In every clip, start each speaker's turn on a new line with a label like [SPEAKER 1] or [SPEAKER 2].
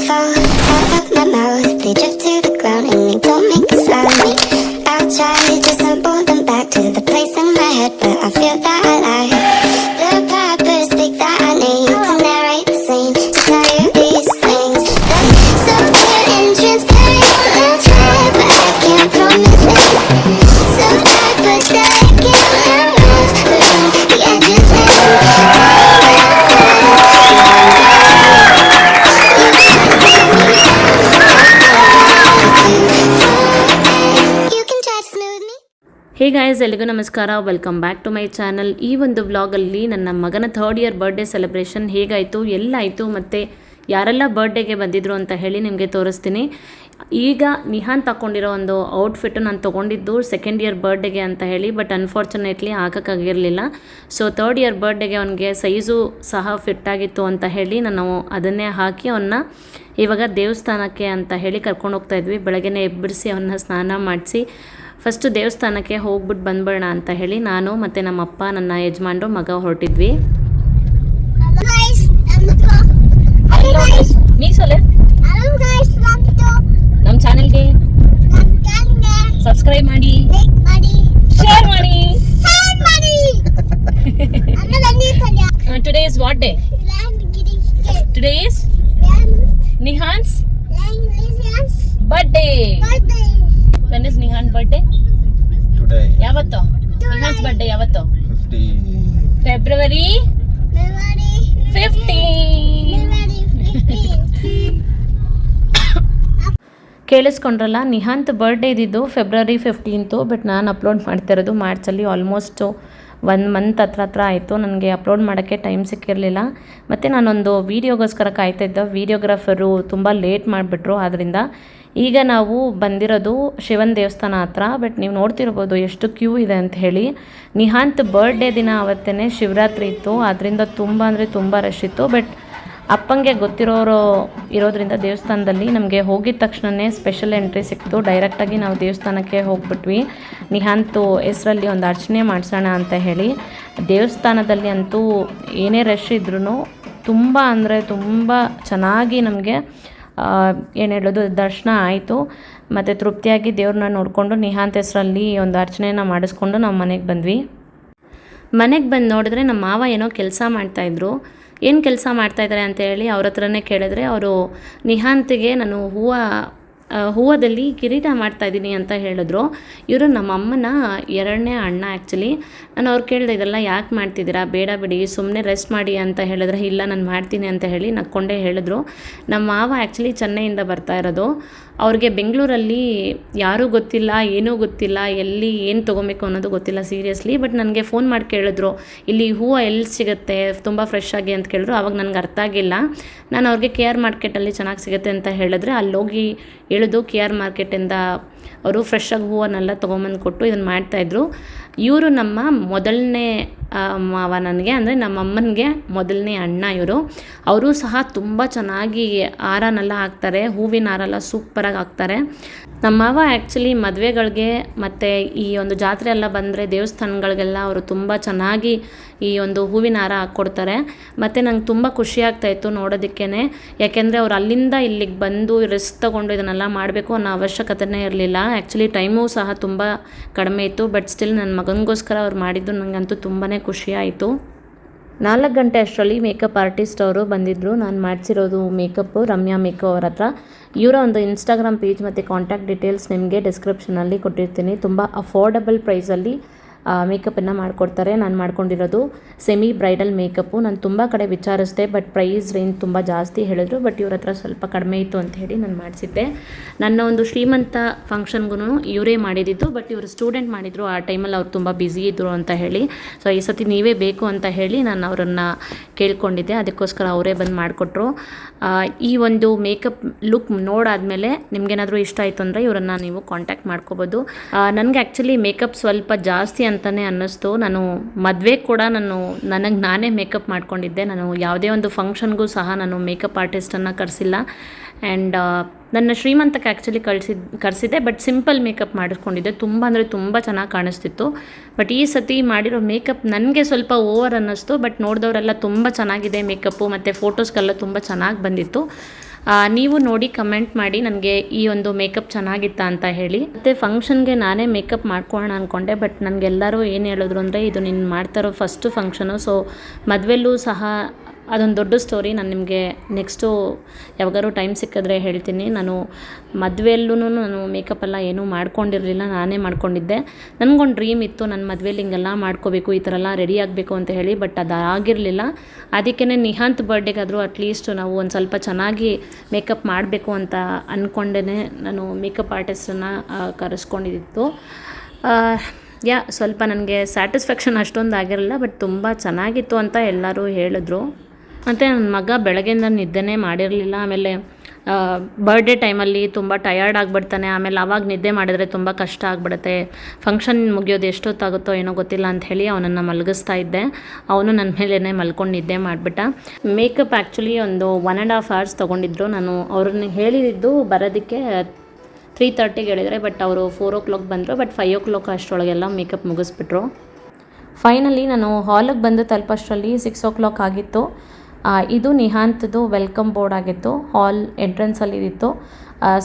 [SPEAKER 1] fall out of my mouth. They drift to the ground and they don't make a sound. I try to simple them back to the place in my head, but I feel that I lie. The purpose speak that I need to narrate the scene, to tell you these things. Look so clear and transparent. I'll try, but I can't promise it. So I put static in my mouth, around the edges and
[SPEAKER 2] hey guys, ಎಲ್ಲಿಗೂ ನಮಸ್ಕಾರ. Welcome back to my channel. ಈ ಒಂದು ವ್ಲಾಗಲ್ಲಿ ನನ್ನ ಮಗನ 3rd year birthday celebration ಹೇಗಾಯಿತು, ಎಲ್ಲಾಯಿತು ಮತ್ತು ಯಾರೆಲ್ಲ ಬರ್ಡೇಗೆ ಬಂದಿದ್ರು ಅಂತ ಹೇಳಿ ನಿಮಗೆ ತೋರಿಸ್ತೀನಿ. ಈಗ ನಿಹಾನ್ ತಗೊಂಡಿರೋ ಒಂದು ಔಟ್ಫಿಟ್ಟು ನಾನು ತೊಗೊಂಡಿದ್ದು 2nd ಇಯರ್ ಬರ್ಡೇಗೆ ಅಂತ ಹೇಳಿ, ಬಟ್ ಅನ್ಫಾರ್ಚುನೇಟ್ಲಿ ಹಾಕೋಕ್ಕಾಗಿರಲಿಲ್ಲ. ಸೊ 3rd ಇಯರ್ ಬರ್ಡೇಗೆ ಅವನಿಗೆ ಸೈಜು ಸಹ ಫಿಟ್ಟಾಗಿತ್ತು ಅಂತ ಹೇಳಿ ನಾನು ಅದನ್ನೇ ಹಾಕಿ ಅವನ್ನ ಇವಾಗ ದೇವಸ್ಥಾನಕ್ಕೆ ಅಂತ ಹೇಳಿ ಕರ್ಕೊಂಡು ಹೋಗ್ತಾಯಿದ್ವಿ. ಬೆಳಗ್ಗೆನೇ ಎಬ್ಬಿಡಿಸಿ ಅವನ್ನ ಸ್ನಾನ ಮಾಡಿಸಿ ಫಸ್ಟು ದೇವಸ್ಥಾನಕ್ಕೆ ಹೋಗ್ಬಿಟ್ಟು ಬಂದ್ಬಿಡೋಣ ಅಂತ ಹೇಳಿ ನಾನು ಮತ್ತು ನಮ್ಮಪ್ಪ, ನನ್ನ ಯಜಮಾನ್ರು, ಮಗ ಹೊರಟಿದ್ವಿ. ನಮ್ಮ ಚಾನೆಲ್ಗೆ ಸಬ್ಸ್ಕ್ರೈಬ್ ಮಾಡಿ, ಶೇರ್ ಮಾಡಿ. Today is what day? Today is Nihan's birthday. When is Nihan's birthday?
[SPEAKER 3] Today.
[SPEAKER 2] ಯಾವತ್ತು Nihan's birthday? ಯಾವತ್ತು?
[SPEAKER 3] 15.
[SPEAKER 2] February 15. ಕೇಳಿಸ್ಕೊಂಡ್ರಲ್ಲ, ನಿಹಾಂತ್ ಬರ್ಡೇ ಇದ್ದಿದ್ದು ಫೆಬ್ರವರಿ 15, ಬಟ್ ನಾನು ಅಪ್ಲೋಡ್ ಮಾಡ್ತಿರೋದು ಮಾರ್ಚಲ್ಲಿ. ಆಲ್ಮೋಸ್ಟ್ 1 ಮಂತ್ ಹತ್ರ ಆಯಿತು. ನನಗೆ ಅಪ್ಲೋಡ್ ಮಾಡೋಕ್ಕೆ ಟೈಮ್ ಸಿಕ್ಕಿರಲಿಲ್ಲ. ಮತ್ತು ನಾನೊಂದು ವೀಡಿಯೋಗೋಸ್ಕರ ಕಾಯ್ತಾಯಿದ್ದೆ. ವೀಡಿಯೋಗ್ರಾಫರು ತುಂಬ ಲೇಟ್ ಮಾಡಿಬಿಟ್ರು. ಆದ್ದರಿಂದ ಈಗ ನಾವು ಬಂದಿರೋದು ಶಿವನ ದೇವಸ್ಥಾನ ಹತ್ರ. ಬಟ್ ನೀವು ನೋಡ್ತಿರ್ಬೋದು ಎಷ್ಟು ಕ್ಯೂ ಇದೆ ಅಂತ ಹೇಳಿ. ನಿಹಾಂತ್ ಬರ್ಡೇ ದಿನ ಅವತ್ತೇ ಶಿವರಾತ್ರಿ ಇತ್ತು. ಆದ್ದರಿಂದ ತುಂಬ ಅಂದರೆ ತುಂಬ ರಶ್ ಇತ್ತು. ಬಟ್ ಅಪ್ಪಂಗೆ ಗೊತ್ತಿರೋರು ಇರೋದ್ರಿಂದ ದೇವಸ್ಥಾನದಲ್ಲಿ ನಮಗೆ ಹೋಗಿದ ತಕ್ಷಣವೇ ಸ್ಪೆಷಲ್ ಎಂಟ್ರಿ ಸಿಕ್ತು. ಡೈರೆಕ್ಟಾಗಿ ನಾವು ದೇವಸ್ಥಾನಕ್ಕೆ ಹೋಗ್ಬಿಟ್ವಿ. ನಿಹಾಂತು ಹೆಸರಲ್ಲಿ ಒಂದು ಅರ್ಚನೆ ಮಾಡಿಸೋಣ ಅಂತ ಹೇಳಿ. ದೇವಸ್ಥಾನದಲ್ಲಿ ಅಂತೂ ಏನೇ ರಶ್ ಇದ್ರೂ ತುಂಬ ಅಂದರೆ ತುಂಬ ಚೆನ್ನಾಗಿ ನಮಗೆ ಏನು ಹೇಳೋದು ದರ್ಶನ ಆಯಿತು. ಮತ್ತು ತೃಪ್ತಿಯಾಗಿ ದೇವ್ರನ್ನ ನೋಡಿಕೊಂಡು ನಿಹಾಂತ್ ಹೆಸರಲ್ಲಿ ಒಂದು ಅರ್ಚನೆಯನ್ನು ಮಾಡಿಸ್ಕೊಂಡು ನಾವು ಮನೆಗೆ ಬಂದ್ವಿ. ಮನೆಗೆ ಬಂದು ನೋಡಿದ್ರೆ ನಮ್ಮ ಮಾವ ಏನೋ ಕೆಲಸ ಮಾಡ್ತಾಯಿದ್ರು. ಏನು ಕೆಲಸ ಮಾಡ್ತಾಯಿದ್ದಾರೆ ಅಂತ ಹೇಳಿ ಅವ್ರ ಹತ್ರನೇ ಕೇಳಿದ್ರೆ, ಅವರು ನಿಹಾಂತಿಗೆ ನಾನು ಹೂವದಲ್ಲಿ ಕಿರೀಟ ಮಾಡ್ತಾಯಿದ್ದೀನಿ ಅಂತ ಹೇಳಿದ್ರು. ಇವರು ನಮ್ಮ ಅಮ್ಮನ 2ನೇ ಅಣ್ಣ ಆ್ಯಕ್ಚುಲಿ. ನಾನು ಅವ್ರು ಕೇಳಿದೆ, ಇದೆಲ್ಲ ಯಾಕೆ ಮಾಡ್ತಿದ್ದೀರಾ, ಬೇಡ ಬಿಡಿ, ಸುಮ್ಮನೆ ರೆಸ್ಟ್ ಮಾಡಿ ಅಂತ ಹೇಳಿದ್ರೆ, ಇಲ್ಲ ನಾನು ಮಾಡ್ತೀನಿ ಅಂತ ಹೇಳಿ ನಕ್ಕೊಂಡೇ ಹೇಳಿದ್ರು. ನಮ್ಮ ಮಾವ ಆ್ಯಕ್ಚುಲಿ ಚೆನ್ನೈಯಿಂದ ಬರ್ತಾ ಇರೋದು. ಅವ್ರಿಗೆ ಬೆಂಗಳೂರಲ್ಲಿ ಯಾರೂ ಗೊತ್ತಿಲ್ಲ, ಏನೂ ಗೊತ್ತಿಲ್ಲ, ಎಲ್ಲಿ ಏನು ತೊಗೊಬೇಕು ಅನ್ನೋದು ಗೊತ್ತಿಲ್ಲ ಸೀರಿಯಸ್ಲಿ. ಬಟ್ ನನಗೆ ಫೋನ್ ಮಾಡಿ ಕೇಳಿದ್ರು, ಇಲ್ಲಿ ಹೂವು ಎಲ್ಲಿ ಸಿಗುತ್ತೆ ತುಂಬ ಫ್ರೆಶ್ ಆಗಿ ಅಂತ ಕೇಳಿದ್ರು. ಆವಾಗ ನನಗೆ ಅರ್ಥ ಆಗಿಲ್ಲ. ನಾನು ಅವ್ರಿಗೆ KR ಮಾರ್ಕೆಟಲ್ಲಿ ಚೆನ್ನಾಗಿ ಸಿಗುತ್ತೆ ಅಂತ ಹೇಳಿದ್ರೆ, ಅಲ್ಲೋಗಿ ಹೇಳಿದು KR ಮಾರ್ಕೆಟಿಂದ ಅವರು ಫ್ರೆಶ್ಶಾಗಿ ಹೂವನ್ನೆಲ್ಲ ತೊಗೊಂಬಂದು ಕೊಟ್ಟು ಇದನ್ನು ಮಾಡ್ತಾಯಿದ್ರು. ಇವರು ನಮ್ಮ ಮೊದಲನೇ ಮಾವ ನನಗೆ, ಅಂದರೆ ನಮ್ಮ ಅಮ್ಮನಿಗೆ ಮೊದಲನೇ ಅಣ್ಣ ಇವರು. ಅವರು ಸಹ ತುಂಬ ಚೆನ್ನಾಗಿ ಹಾರನೆಲ್ಲ ಹಾಕ್ತಾರೆ, ಹೂವಿನ ಹಾರೆಲ್ಲ ಸೂಪರಾಗಿ ಹಾಕ್ತಾರೆ. ನಮ್ಮ ಮಾವ ಆ್ಯಕ್ಚುಲಿ ಮದುವೆಗಳಿಗೆ ಮತ್ತು ಈ ಒಂದು ಜಾತ್ರೆ ಎಲ್ಲ ಬಂದರೆ ದೇವಸ್ಥಾನಗಳಿಗೆಲ್ಲ ಅವರು ತುಂಬ ಚೆನ್ನಾಗಿ ಈ ಒಂದು ಹೂವಿನ ಹಾರ ಹಾಕ್ಕೊಡ್ತಾರೆ. ಮತ್ತು ನಂಗೆ ತುಂಬ ಖುಷಿ ಆಗ್ತಾಯಿತ್ತು ನೋಡೋದಕ್ಕೇ. ಯಾಕೆಂದರೆ ಅವ್ರು ಅಲ್ಲಿಂದ ಇಲ್ಲಿಗೆ ಬಂದು ರಿಸ್ಕ್ ತೊಗೊಂಡು ಇದನ್ನೆಲ್ಲ ಮಾಡಬೇಕು ಅನ್ನೋ ಅವಶ್ಯಕತೆನೇ ಇರಲಿಲ್ಲ. ಆ್ಯಕ್ಚುಲಿ ಟೈಮೂ ಸಹ ತುಂಬ ಕಡಿಮೆ ಇತ್ತು. ಬಟ್ ಸ್ಟಿಲ್ ನನ್ನ ಮಗನಿಗೋಸ್ಕರ ಅವ್ರು ಮಾಡಿದ್ದು ನನಗಂತೂ ತುಂಬಾ ಖುಷಿ ಆಯಿತು. 4 ಗಂಟೆ ಅಷ್ಟರಲ್ಲಿ ಮೇಕಪ್ ಆರ್ಟಿಸ್ಟ್ ಅವರು ಬಂದಿದ್ದರು. ನಾನು ಮಾಡಿಸಿರೋದು ಮೇಕಪ್ಪು ರಮ್ಯಾ ಮೇಕಪ್ ಅವ್ರ ಹತ್ರ. ಇವರ ಒಂದು ಇನ್ಸ್ಟಾಗ್ರಾಮ್ ಪೇಜ್ ಮತ್ತು ಕಾಂಟ್ಯಾಕ್ಟ್ ಡೀಟೇಲ್ಸ್ ನಿಮಗೆ ಡಿಸ್ಕ್ರಿಪ್ಷನಲ್ಲಿ ಕೊಟ್ಟಿರ್ತೀನಿ. ತುಂಬ ಅಫೋರ್ಡಬಲ್ ಪ್ರೈಸಲ್ಲಿ ಮೇಕಪ್ಪನ್ನು ಮಾಡಿಕೊಡ್ತಾರೆ. ನಾನು ಮಾಡ್ಕೊಂಡಿರೋದು ಸೆಮಿ ಬ್ರೈಡಲ್ ಮೇಕಪ್ಪು. ನಾನು ತುಂಬ ಕಡೆ ವಿಚಾರಿಸಿದೆ, ಬಟ್ ಪ್ರೈಸ್ ರೇಂಜ್ ತುಂಬ ಜಾಸ್ತಿ ಹೇಳಿದ್ರು. ಬಟ್ ಇವ್ರ ಹತ್ರ ಸ್ವಲ್ಪ ಕಡಿಮೆ ಇತ್ತು ಅಂತ ಹೇಳಿ ನಾನು ಮಾಡಿಸಿದ್ದೆ. ನನ್ನ ಒಂದು ಶ್ರೀಮಂತ ಫಂಕ್ಷನ್ಗೂ ಇವರೇ ಮಾಡಿದ್ದು. ಬಟ್ ಇವರು ಸ್ಟೂಡೆಂಟ್ ಮಾಡಿದರು. ಆ ಟೈಮಲ್ಲಿ ಅವ್ರು ತುಂಬ ಬ್ಯುಸಿ ಇದ್ದರು ಅಂತ ಹೇಳಿ. ಸೊ ಈ ಸತಿ ನೀವೇ ಬೇಕು ಅಂತ ಹೇಳಿ ನಾನು ಅವರನ್ನು ಕೇಳ್ಕೊಂಡಿದ್ದೆ. ಅದಕ್ಕೋಸ್ಕರ ಅವರೇ ಬಂದು ಮಾಡಿಕೊಟ್ರು. ಈ ಒಂದು ಮೇಕಪ್ ಲುಕ್ ನೋಡಾದಮೇಲೆ ನಿಮಗೇನಾದರೂ ಇಷ್ಟ ಆಯಿತು ಅಂದರೆ ಇವರನ್ನು ನೀವು ಕಾಂಟ್ಯಾಕ್ಟ್ ಮಾಡ್ಕೋಬೋದು. ನನಗೆ ಆ್ಯಕ್ಚುಲಿ ಮೇಕಪ್ ಸ್ವಲ್ಪ ಜಾಸ್ತಿ ಅಂತಲೇ ಅನ್ನಿಸ್ತು. ನಾನು ಮದುವೆ ಕೂಡ ನನಗೆ ನಾನೇ ಮೇಕಪ್ ಮಾಡ್ಕೊಂಡಿದ್ದೆ. ನಾನು ಯಾವುದೇ ಒಂದು ಫಂಕ್ಷನ್ಗೂ ಸಹ ನಾನು ಮೇಕಪ್ ಆರ್ಟಿಸ್ಟನ್ನು ಕರೆಸಿಲ್ಲ. ಆ್ಯಂಡ್ ನನ್ನ ಶ್ರೀಮಂತಕ್ಕೆ ಆ್ಯಕ್ಚುಲಿ ಕರೆಸಿದ್ದೆ. ಬಟ್ ಸಿಂಪಲ್ ಮೇಕಪ್ ಮಾಡಿಸ್ಕೊಂಡಿದ್ದೆ. ತುಂಬ ಅಂದರೆ ತುಂಬ ಚೆನ್ನಾಗಿ ಕಾಣಿಸ್ತಿತ್ತು. ಬಟ್ ಈ ಸತಿ ಮಾಡಿರೋ ಮೇಕಪ್ ನನಗೆ ಸ್ವಲ್ಪ ಓವರ್ ಅನ್ನಿಸ್ತು. ಬಟ್ ನೋಡಿದವರೆಲ್ಲ ತುಂಬ ಚೆನ್ನಾಗಿದೆ ಮೇಕಪ್ಪು, ಮತ್ತು ಫೋಟೋಸ್ಗೆಲ್ಲ ತುಂಬ ಚೆನ್ನಾಗಿ ಬಂದಿತ್ತು. ನೀವು ನೋಡಿ ಕಮೆಂಟ್ ಮಾಡಿ ನನಗೆ ಈ ಒಂದು ಮೇಕಪ್ ಚೆನ್ನಾಗಿತ್ತಾ ಅಂತ ಹೇಳಿ. ಮತ್ತು ಫಂಕ್ಷನ್ಗೆ ನಾನೇ ಮೇಕಪ್ ಮಾಡ್ಕೊಳ್ಳೋಣ ಅಂದ್ಕೊಂಡೆ, ಬಟ್ ನನಗೆಲ್ಲರೂ ಏನು ಹೇಳಿದ್ರು ಅಂದರೆ ಇದು ನೀನು ಮಾಡ್ತಾರೋ ಫಸ್ಟು ಫಂಕ್ಷನು, ಸೊ ಮದುವೆಲ್ಲೂ ಸಹ ಅದೊಂದು ದೊಡ್ಡ ಸ್ಟೋರಿ. ನಾನು ನಿಮಗೆ ನೆಕ್ಸ್ಟು ಯಾವಾಗಾದ್ರು ಟೈಮ್ ಸಿಕ್ಕಿದ್ರೆ ಹೇಳ್ತೀನಿ. ನಾನು ಮದುವೆಯಲ್ಲೂ ನಾನು ಮೇಕಪ್ಪೆಲ್ಲ ಏನೂ ಮಾಡ್ಕೊಂಡಿರಲಿಲ್ಲ, ನಾನೇ ಮಾಡ್ಕೊಂಡಿದ್ದೆ. ನನಗೊಂದು ಡ್ರೀಮ್ ಇತ್ತು, ನನ್ನ ಮದುವೆಯಲ್ಲಿ ಹಿಂಗೆಲ್ಲ ಮಾಡ್ಕೋಬೇಕು, ಈ ಥರ ಎಲ್ಲ ರೆಡಿ ಆಗಬೇಕು ಅಂತ ಹೇಳಿ, ಬಟ್ ಅದಾಗಿರಲಿಲ್ಲ. ಅದಕ್ಕೇ ನಿಹಾಂತ್ ಬರ್ಡೇಗಾದರೂ ಅಟ್ಲೀಸ್ಟ್ ನಾವು ಒಂದು ಸ್ವಲ್ಪ ಚೆನ್ನಾಗಿ ಮೇಕಪ್ ಮಾಡಬೇಕು ಅಂತ ಅಂದ್ಕೊಂಡೇ ನಾನು ಮೇಕಪ್ ಆರ್ಟಿಸ್ಟನ್ನು ಕರೆಸ್ಕೊಂಡಿದ್ದು. ಸ್ವಲ್ಪ ನನಗೆ ಸ್ಯಾಟಿಸ್ಫ್ಯಾಕ್ಷನ್ ಅಷ್ಟೊಂದು ಆಗಿರಲಿಲ್ಲ, ಬಟ್ ತುಂಬ ಚೆನ್ನಾಗಿತ್ತು ಅಂತ ಎಲ್ಲರೂ ಹೇಳಿದ್ರು. ಮತ್ತು ನನ್ನ ಮಗ ಬೆಳಗ್ಗೆಯಿಂದ ನಿದ್ದೆನೇ ಮಾಡಿರಲಿಲ್ಲ. ಆಮೇಲೆ ಬರ್ಡೇ ಟೈಮಲ್ಲಿ ತುಂಬ ಟಯರ್ಡ್ ಆಗಿಬಿಡ್ತಾನೆ, ಆಮೇಲೆ ಆವಾಗ ನಿದ್ದೆ ಮಾಡಿದ್ರೆ ತುಂಬ ಕಷ್ಟ ಆಗಿಬಿಡುತ್ತೆ. ಫಂಕ್ಷನ್ ಮುಗಿಯೋದು ಎಷ್ಟೊತ್ತಾಗುತ್ತೋ ಏನೋ ಗೊತ್ತಿಲ್ಲ ಅಂಥೇಳಿ ಅವನನ್ನು ಮಲಗಿಸ್ತಾ ಇದ್ದೆ. ಅವನು ನನ್ನ ಮೇಲೇ ಮಲ್ಕೊಂಡು ನಿದ್ದೆ ಮಾಡಿಬಿಟ್ಟ. ಮೇಕಪ್ ಆ್ಯಕ್ಚುಲಿ ಒಂದು 1.5 hours ತೊಗೊಂಡಿದ್ರು. ನಾನು ಅವ್ರನ್ನ ಹೇಳಿದ್ದು ಬರೋದಕ್ಕೆ 3:30ಗೆ ಹೇಳಿದರೆ, ಬಟ್ ಅವರು 4 o'clock ಬಂದರು. ಬಟ್ 5 o'clock ಅಷ್ಟರೊಳಗೆಲ್ಲ ಮೇಕಪ್ ಮುಗಿಸ್ಬಿಟ್ರು. ಫೈನಲಿ ನಾನು ಹಾಲಿಗೆ ಬಂದು ತಲುಪೋಷ್ಟರಲ್ಲಿ 6 o'clock ಆಗಿತ್ತು. ಇದು ನಿಹಾಂತ್ದು ವೆಲ್ಕಮ್ ಬೋರ್ಡ್ ಆಗಿತ್ತು, ಹಾಲ್ ಎಂಟ್ರೆನ್ಸಲ್ಲಿ ಇತ್ತು.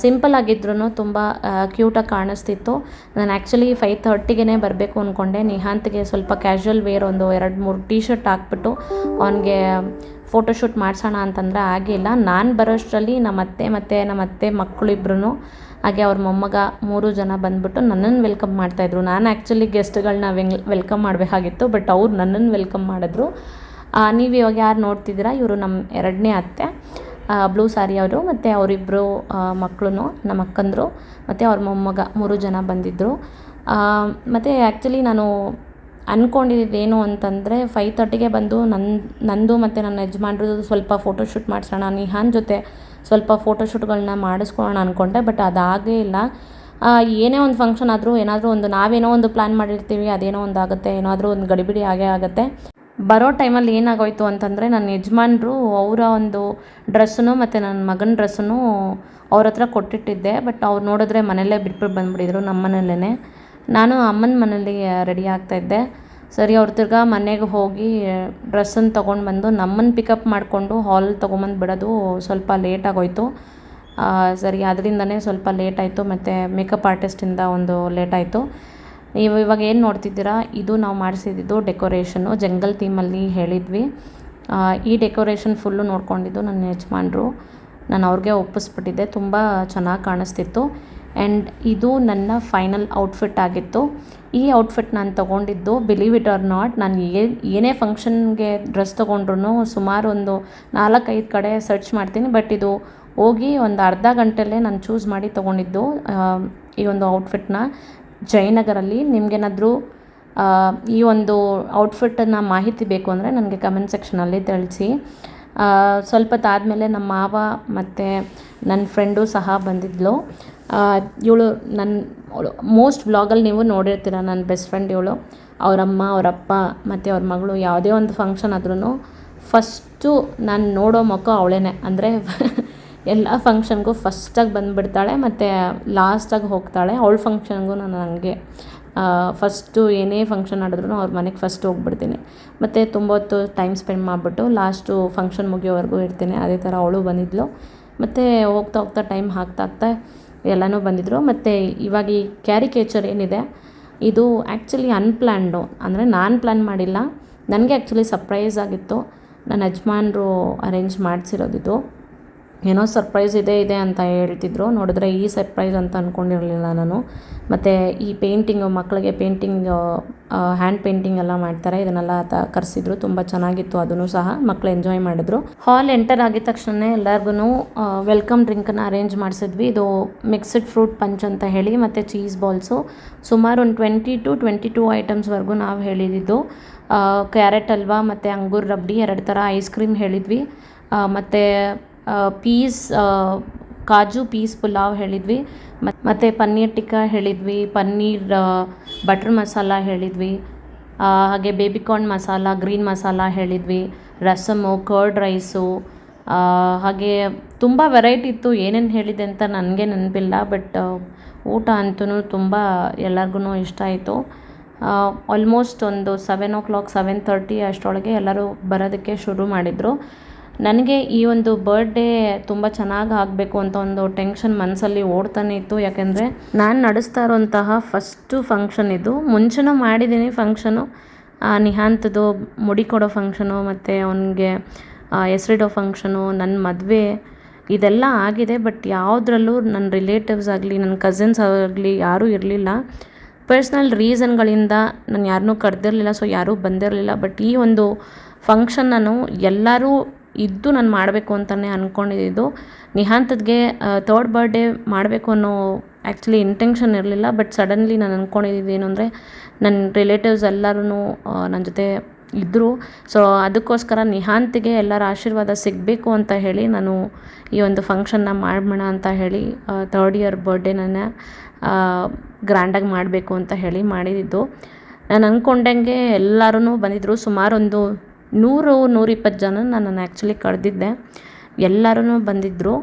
[SPEAKER 2] ಸಿಂಪಲ್ ಆಗಿದ್ರೂ ತುಂಬ ಕ್ಯೂಟಾಗಿ ಕಾಣಿಸ್ತಿತ್ತು. ನಾನು ಆ್ಯಕ್ಚುಲಿ 5:30ಗೆ ಬರಬೇಕು ಅಂದ್ಕೊಂಡೆ. ನಿಹಾಂತ್ಗೆ ಸ್ವಲ್ಪ ಕ್ಯಾಶುವಲ್ ವೇರ್ ಒಂದು 2-3 ಟೀ ಶರ್ಟ್ ಹಾಕ್ಬಿಟ್ಟು ಅವನಿಗೆ ಫೋಟೋಶೂಟ್ ಮಾಡಿಸೋಣ ಅಂತಂದರೆ ಆಗಿಲ್ಲ. ನಾನು ಬರೋಷ್ಟರಲ್ಲಿ ನಮ್ಮ ಅತ್ತೆ ಮಕ್ಕಳಿಬ್ರು ಹಾಗೆ ಅವ್ರ ಮೊಮ್ಮಗ 3 ಜನ ಬಂದುಬಿಟ್ಟು ನನ್ನನ್ನು ವೆಲ್ಕಮ್ ಮಾಡ್ತಾಯಿದ್ರು. ನಾನು ಆ್ಯಕ್ಚುಲಿ ಗೆಸ್ಟ್ಗಳನ್ನ ವೆಲ್ಕಮ್ ಮಾಡಬೇಕಾಗಿತ್ತು, ಬಟ್ ಅವ್ರು ನನ್ನನ್ನು ವೆಲ್ಕಮ್ ಮಾಡಿದ್ರು. ನೀವು ಇವಾಗ ಯಾರು ನೋಡ್ತಿದ್ದೀರಾ, ಇವರು ನಮ್ಮ 2ನೇ ಅತ್ತೆ, ಬ್ಲೂ ಸ್ಯಾರಿ ಅವರು, ಮತ್ತು ಅವರಿಬ್ಬರು ಮಕ್ಕಳು, ನಮ್ಮ ಅಕ್ಕಂದರು ಮತ್ತು ಅವ್ರ ಮೊಮ್ಮಗ 3 ಜನ ಬಂದಿದ್ದರು. ಮತ್ತು ಆ್ಯಕ್ಚುಲಿ ನಾನು ಅಂದ್ಕೊಂಡಿದ್ದೇನು ಅಂತಂದರೆ 5:30ಗೆ ಬಂದು ನಂದು ಮತ್ತು ನನ್ನ ಯಜಮಾನ್ರದ್ದು ಸ್ವಲ್ಪ ಫೋಟೋಶೂಟ್ ಮಾಡಿಸೋಣ, ನಿಹಾನ್ ಜೊತೆ ಸ್ವಲ್ಪ ಫೋಟೋಶೂಟ್ಗಳನ್ನ ಮಾಡಿಸ್ಕೊಳ್ಳೋಣ ಅಂದ್ಕೊಂಡೆ, ಬಟ್ ಅದಾಗೇ ಇಲ್ಲ. ಏನೇ ಒಂದು ಫಂಕ್ಷನ್ ಆದರೂ ಏನಾದರೂ ಒಂದು ನಾವೇನೋ ಒಂದು ಪ್ಲ್ಯಾನ್ ಮಾಡಿರ್ತೀವಿ, ಅದೇನೋ ಒಂದು ಆಗುತ್ತೆ, ಏನಾದರೂ ಒಂದು ಗಡಿಬಿಡಿ ಆಗೇ ಆಗುತ್ತೆ. ಬರೋ ಟೈಮಲ್ಲಿ ಏನಾಗೋಯ್ತು ಅಂತಂದರೆ ನನ್ನ ಯಜಮಾನ್ರು ಅವರ ಒಂದು ಡ್ರೆಸ್ಸನ್ನು ಮತ್ತು ನನ್ನ ಮಗನ ಡ್ರೆಸ್ಸನ್ನು ಅವ್ರ ಹತ್ರ ಕೊಟ್ಟಿಟ್ಟಿದ್ದೆ, ಬಟ್ ಅವ್ರು ನೋಡಿದ್ರೆ ಮನೆಯಲ್ಲೇ ಬಿಟ್ಬಿಟ್ಟು ಬಂದುಬಿಟ್ಟಿದ್ರು, ನಮ್ಮ ಮನೆಯಲ್ಲೇ. ನಾನು ಅಮ್ಮನ ಮನೇಲಿ ರೆಡಿ ಆಗ್ತಾಯಿದ್ದೆ. ಸರಿ, ಅವ್ರು ತಿರ್ಗಾ ಮನೆಗೆ ಹೋಗಿ ಡ್ರೆಸ್ಸನ್ನು ತೊಗೊಂಡು ಬಂದು ನಮ್ಮನ್ನು ಪಿಕಪ್ ಮಾಡಿಕೊಂಡು ಹಾಲ್ ತೊಗೊಂಬಂದು ಬಿಡೋದು ಸ್ವಲ್ಪ ಲೇಟಾಗೋಯ್ತು. ಸರಿ, ಅದರಿಂದನೇ ಸ್ವಲ್ಪ ಲೇಟಾಯಿತು. ಮತ್ತು ಮೇಕಪ್ ಆರ್ಟಿಸ್ಟಿಂದ ಒಂದು ಲೇಟಾಯಿತು. ನೀವು ಇವಾಗ ಏನು ನೋಡ್ತಿದ್ದೀರಾ, ಇದು ನಾವು ಮಾಡಿಸಿದ್ದು ಡೆಕೋರೇಷನ್ನು ಜಂಗಲ್ ಥೀಮಲ್ಲಿ ಹೇಳಿದ್ವಿ. ಈ ಡೆಕೋರೇಷನ್ ಫುಲ್ಲು ನೋಡ್ಕೊಂಡಿದ್ದು ನನ್ನ ಯಜಮಾನ್ರು. ನಾನು ಅವ್ರಿಗೆ ಒಪ್ಪಿಸ್ಬಿಟ್ಟಿದ್ದೆ, ತುಂಬ ಚೆನ್ನಾಗಿ ಕಾಣಿಸ್ತಿತ್ತು. ಆ್ಯಂಡ್ ಇದು ನನ್ನ ಫೈನಲ್ ಔಟ್ಫಿಟ್ ಆಗಿತ್ತು. ಈ ಔಟ್ಫಿಟ್ ನಾನು ತೊಗೊಂಡಿದ್ದು, ಬಿಲೀವ್ ಇಟ್ ಆರ್ ನಾಟ್, ನಾನು ಏನೇ ಫಂಕ್ಷನ್ಗೆ ಡ್ರೆಸ್ ತೊಗೊಂಡ್ರು ಸುಮಾರು ಒಂದು 4-5 ಕಡೆ ಸರ್ಚ್ ಮಾಡ್ತೀನಿ, ಬಟ್ ಇದು ಹೋಗಿ ಒಂದು ಅರ್ಧ ಗಂಟೆಯಲ್ಲೇ ನಾನು ಚೂಸ್ ಮಾಡಿ ತೊಗೊಂಡಿದ್ದು ಈ ಒಂದು ಔಟ್ಫಿಟ್ನ ಜಯನಗರಲ್ಲಿ. ನಿಮಗೇನಾದರೂ ಈ ಒಂದು ಔಟ್ಫಿಟ್ಟನ್ನು ಮಾಹಿತಿ ಬೇಕು ಅಂದರೆ ನನಗೆ ಕಮೆಂಟ್ ಸೆಕ್ಷನಲ್ಲಿ ತಿಳಿಸಿ. ಸ್ವಲ್ಪ ಹೊತ್ತಾದಮೇಲೆ ನಮ್ಮ ಮಾವ ಮತ್ತು ನನ್ನ ಫ್ರೆಂಡು ಸಹ ಬಂದಿದ್ಲು. ಇವಳು ಮೋಸ್ಟ್ ವ್ಲಾಗಲ್ಲಿ ನೀವು ನೋಡಿರ್ತೀರ, ನನ್ನ ಬೆಸ್ಟ್ ಫ್ರೆಂಡ್ ಇವಳು. ಅವರಮ್ಮ, ಅವರಪ್ಪ ಮತ್ತು ಅವ್ರ ಮಗಳು ಯಾವುದೇ ಒಂದು ಫಂಕ್ಷನ್ ಆದ್ರೂ ಫಸ್ಟು ನಾನು ನೋಡೋ ಮುಖ ಅವಳೇನೆ. ಅಂದರೆ ಎಲ್ಲ ಫಂಕ್ಷನ್ಗೂ ಫಸ್ಟಾಗಿ ಬಂದುಬಿಡ್ತಾಳೆ ಮತ್ತು ಲಾಸ್ಟಾಗಿ ಹೋಗ್ತಾಳೆ. ಅವಳ ಫಂಕ್ಷನ್ಗೂ ನಾನು ಹಂಗೆ ಫಸ್ಟು ಏನೇ ಫಂಕ್ಷನ್ ಆಡಿದ್ರು ಅವ್ರ ಮನೆಗೆ ಫಸ್ಟ್ ಹೋಗ್ಬಿಡ್ತೀನಿ, ಮತ್ತು ತುಂಬ ಹೊತ್ತು ಟೈಮ್ ಸ್ಪೆಂಡ್ ಮಾಡಿಬಿಟ್ಟು ಲಾಸ್ಟು ಫಂಕ್ಷನ್ ಮುಗಿಯೋವರೆಗೂ ಇರ್ತೀನಿ. ಅದೇ ಥರ ಅವಳು ಬಂದಿದ್ಲು. ಮತ್ತು ಹೋಗ್ತಾ ಟೈಮ್ ಆಗ್ತಾ ಎಲ್ಲನೂ ಬಂದಿದ್ದರು. ಮತ್ತು ಇವಾಗ ಈ ಕ್ಯಾರಿಕೇಚರ್ ಏನಿದೆ ಇದು ಆ್ಯಕ್ಚುಲಿ ಅನ್ಪ್ಲ್ಯಾನ್ಡು, ಅಂದರೆ ನಾನು ಪ್ಲ್ಯಾನ್ ಮಾಡಿಲ್ಲ, ನನಗೆ ಆ್ಯಕ್ಚುಲಿ ಸರ್ಪ್ರೈಸ್ ಆಗಿತ್ತು. ನನ್ನ ಯಜಮಾನ್ರು ಅರೇಂಜ್ ಮಾಡಿಸಿರೋದಿದು. ಏನೋ ಸರ್ಪ್ರೈಸ್ ಇದೆ ಅಂತ ಹೇಳ್ತಿದ್ರು, ನೋಡಿದ್ರೆ ಈ ಸರ್ಪ್ರೈಸ್ ಅಂತ ಅಂದ್ಕೊಂಡಿರಲಿಲ್ಲ ನಾನು. ಮತ್ತು ಈ ಪೇಂಟಿಂಗು, ಮಕ್ಕಳಿಗೆ ಪೇಂಟಿಂಗ್, ಹ್ಯಾಂಡ್ ಪೇಂಟಿಂಗ್ ಎಲ್ಲ ಮಾಡ್ತಾರೆ, ಇದನ್ನೆಲ್ಲ ಕರೆಸಿದ್ರು. ತುಂಬ ಚೆನ್ನಾಗಿತ್ತು, ಅದನ್ನು ಸಹ ಮಕ್ಕಳು ಎಂಜಾಯ್ ಮಾಡಿದ್ರು. ಹಾಲ್ ಎಂಟರ್ ಆಗಿದ ತಕ್ಷಣ ಎಲ್ಲರಿಗೂ ವೆಲ್ಕಮ್ ಡ್ರಿಂಕನ್ನು ಅರೇಂಜ್ ಮಾಡಿಸಿದ್ವಿ. ಇದು ಮಿಕ್ಸ್ಡ್ ಫ್ರೂಟ್ ಪಂಚ್ ಅಂತ ಹೇಳಿ, ಮತ್ತು ಚೀಸ್ ಬಾಲ್ಸು, ಸುಮಾರು ಒಂದು 20 to 22 ಐಟಮ್ಸ್ವರೆಗೂ ನಾವು ಹೇಳಿದ್ದು. ಕ್ಯಾರೆಟ್ ಹಲ್ವಾ ಮತ್ತು ಅಂಗೂರ್ ರಬ್ಡಿ, 2 ಥರ ಐಸ್ ಕ್ರೀಮ್ ಹೇಳಿದ್ವಿ. ಮತ್ತು ಕಾಜು ಪೀಸ್ ಪುಲಾವ್ ಹೇಳಿದ್ವಿ. ಮತ್ತು ಪನ್ನೀರ್ ಟಿಕ್ಕಾ ಹೇಳಿದ್ವಿ, ಪನ್ನೀರ್ ಬಟರ್ ಮಸಾಲ ಹೇಳಿದ್ವಿ, ಹಾಗೆ ಬೇಬಿಕಾರ್ನ್ ಮಸಾಲ, ಗ್ರೀನ್ ಮಸಾಲ ಹೇಳಿದ್ವಿ, ರಸಮು, ಕರ್ಡ್ ರೈಸು, ಹಾಗೆ ತುಂಬ ವೆರೈಟಿ ಇತ್ತು. ಏನೇನು ಹೇಳಿದೆ ಅಂತ ನನಗೆ ನೆನಪಿಲ್ಲ, ಬಟ್ ಊಟ ಅಂತೂ ತುಂಬ ಎಲ್ಲರಿಗೂ ಇಷ್ಟ ಆಯಿತು. ಆಲ್ಮೋಸ್ಟ್ ಒಂದು 7 o'clock 7:30 ಅಷ್ಟರೊಳಗೆ ಎಲ್ಲರೂ ಬರೋದಕ್ಕೆ ಶುರು ಮಾಡಿದರು. ನನಗೆ ಈ ಒಂದು ಬರ್ಡೇ ತುಂಬ ಚೆನ್ನಾಗಿ ಆಗಬೇಕು ಅಂತ ಒಂದು ಟೆನ್ಷನ್ ಮನಸ್ಸಲ್ಲಿ ಓಡ್ತಾನೆ ಇತ್ತು. ಯಾಕೆಂದರೆ ನಾನು ನಡೆಸ್ತಾ ಇರೋಂತಹ ಫಸ್ಟು ಫಂಕ್ಷನ್ ಇದು. ಮುಂಚೆನೂ ಮಾಡಿದ್ದೀನಿ ಫಂಕ್ಷನು, ನಿಹಾಂತದ್ದು ಮುಡಿ ಕೊಡೋ ಫಂಕ್ಷನು ಮತ್ತು ಅವನಿಗೆ ಹೆಸರಿಡೋ ಫಂಕ್ಷನು, ನನ್ನ ಮದುವೆ ಇದೆಲ್ಲ ಆಗಿದೆ. ಬಟ್ ಯಾವುದ್ರಲ್ಲೂ ನನ್ನ ರಿಲೇಟಿವ್ಸ್ ಆಗಲಿ ನನ್ನ ಕಸಿನ್ಸ್ ಆಗಲಿ ಯಾರೂ ಇರಲಿಲ್ಲ. ಪರ್ಸ್ನಲ್ ರೀಸನ್ಗಳಿಂದ ನಾನು ಯಾರನ್ನೂ ಕರೆದಿರಲಿಲ್ಲ, ಸೊ ಯಾರೂ ಬಂದಿರಲಿಲ್ಲ. ಬಟ್ ಈ ಒಂದು ಫಂಕ್ಷನ್ ನಾನು ಎಲ್ಲರೂ ಇದ್ದು ನಾನು ಮಾಡಬೇಕು ಅಂತಲೇ ಅಂದ್ಕೊಂಡಿದ್ದು. ನಿಹಾಂತದ್ಗೆ ಥರ್ಡ್ ಬರ್ಡೇ ಮಾಡಬೇಕು ಅನ್ನೋ ಆ್ಯಕ್ಚುಲಿ ಇಂಟೆನ್ಷನ್ ಇರಲಿಲ್ಲ. ಬಟ್ ಸಡನ್ಲಿ ನಾನು ಅಂದ್ಕೊಂಡಿದ್ದು ಏನು ಅಂದರೆ ನನ್ನ ರಿಲೇಟಿವ್ಸ್ ಎಲ್ಲರೂ ನನ್ನ ಜೊತೆ ಇದ್ದರು. ಸೊ ಅದಕ್ಕೋಸ್ಕರ ನಿಹಾಂತಿಗೆ ಎಲ್ಲರ ಆಶೀರ್ವಾದ ಸಿಗಬೇಕು ಅಂತ ಹೇಳಿ ನಾನು ಈ ಒಂದು ಫಂಕ್ಷನ್ನ ಮಾಡೋಣ ಅಂತ ಹೇಳಿ ಥರ್ಡ್ ಇಯರ್ ಬರ್ಡೇನ ಗ್ರ್ಯಾಂಡಾಗಿ ಮಾಡಬೇಕು ಅಂತ ಹೇಳಿ ಮಾಡಿದ್ದು. ನಾನು ಅಂದ್ಕೊಂಡಂಗೆ ಎಲ್ಲರೂ ಬಂದಿದ್ದರು. ಸುಮಾರು ಒಂದು 100-120 ಜನ ನಾನು ಆ್ಯಕ್ಚುಲಿ ಕರೆದಿದ್ದೆ. ಎಲ್ಲರೂ ಬಂದಿದ್ದರು.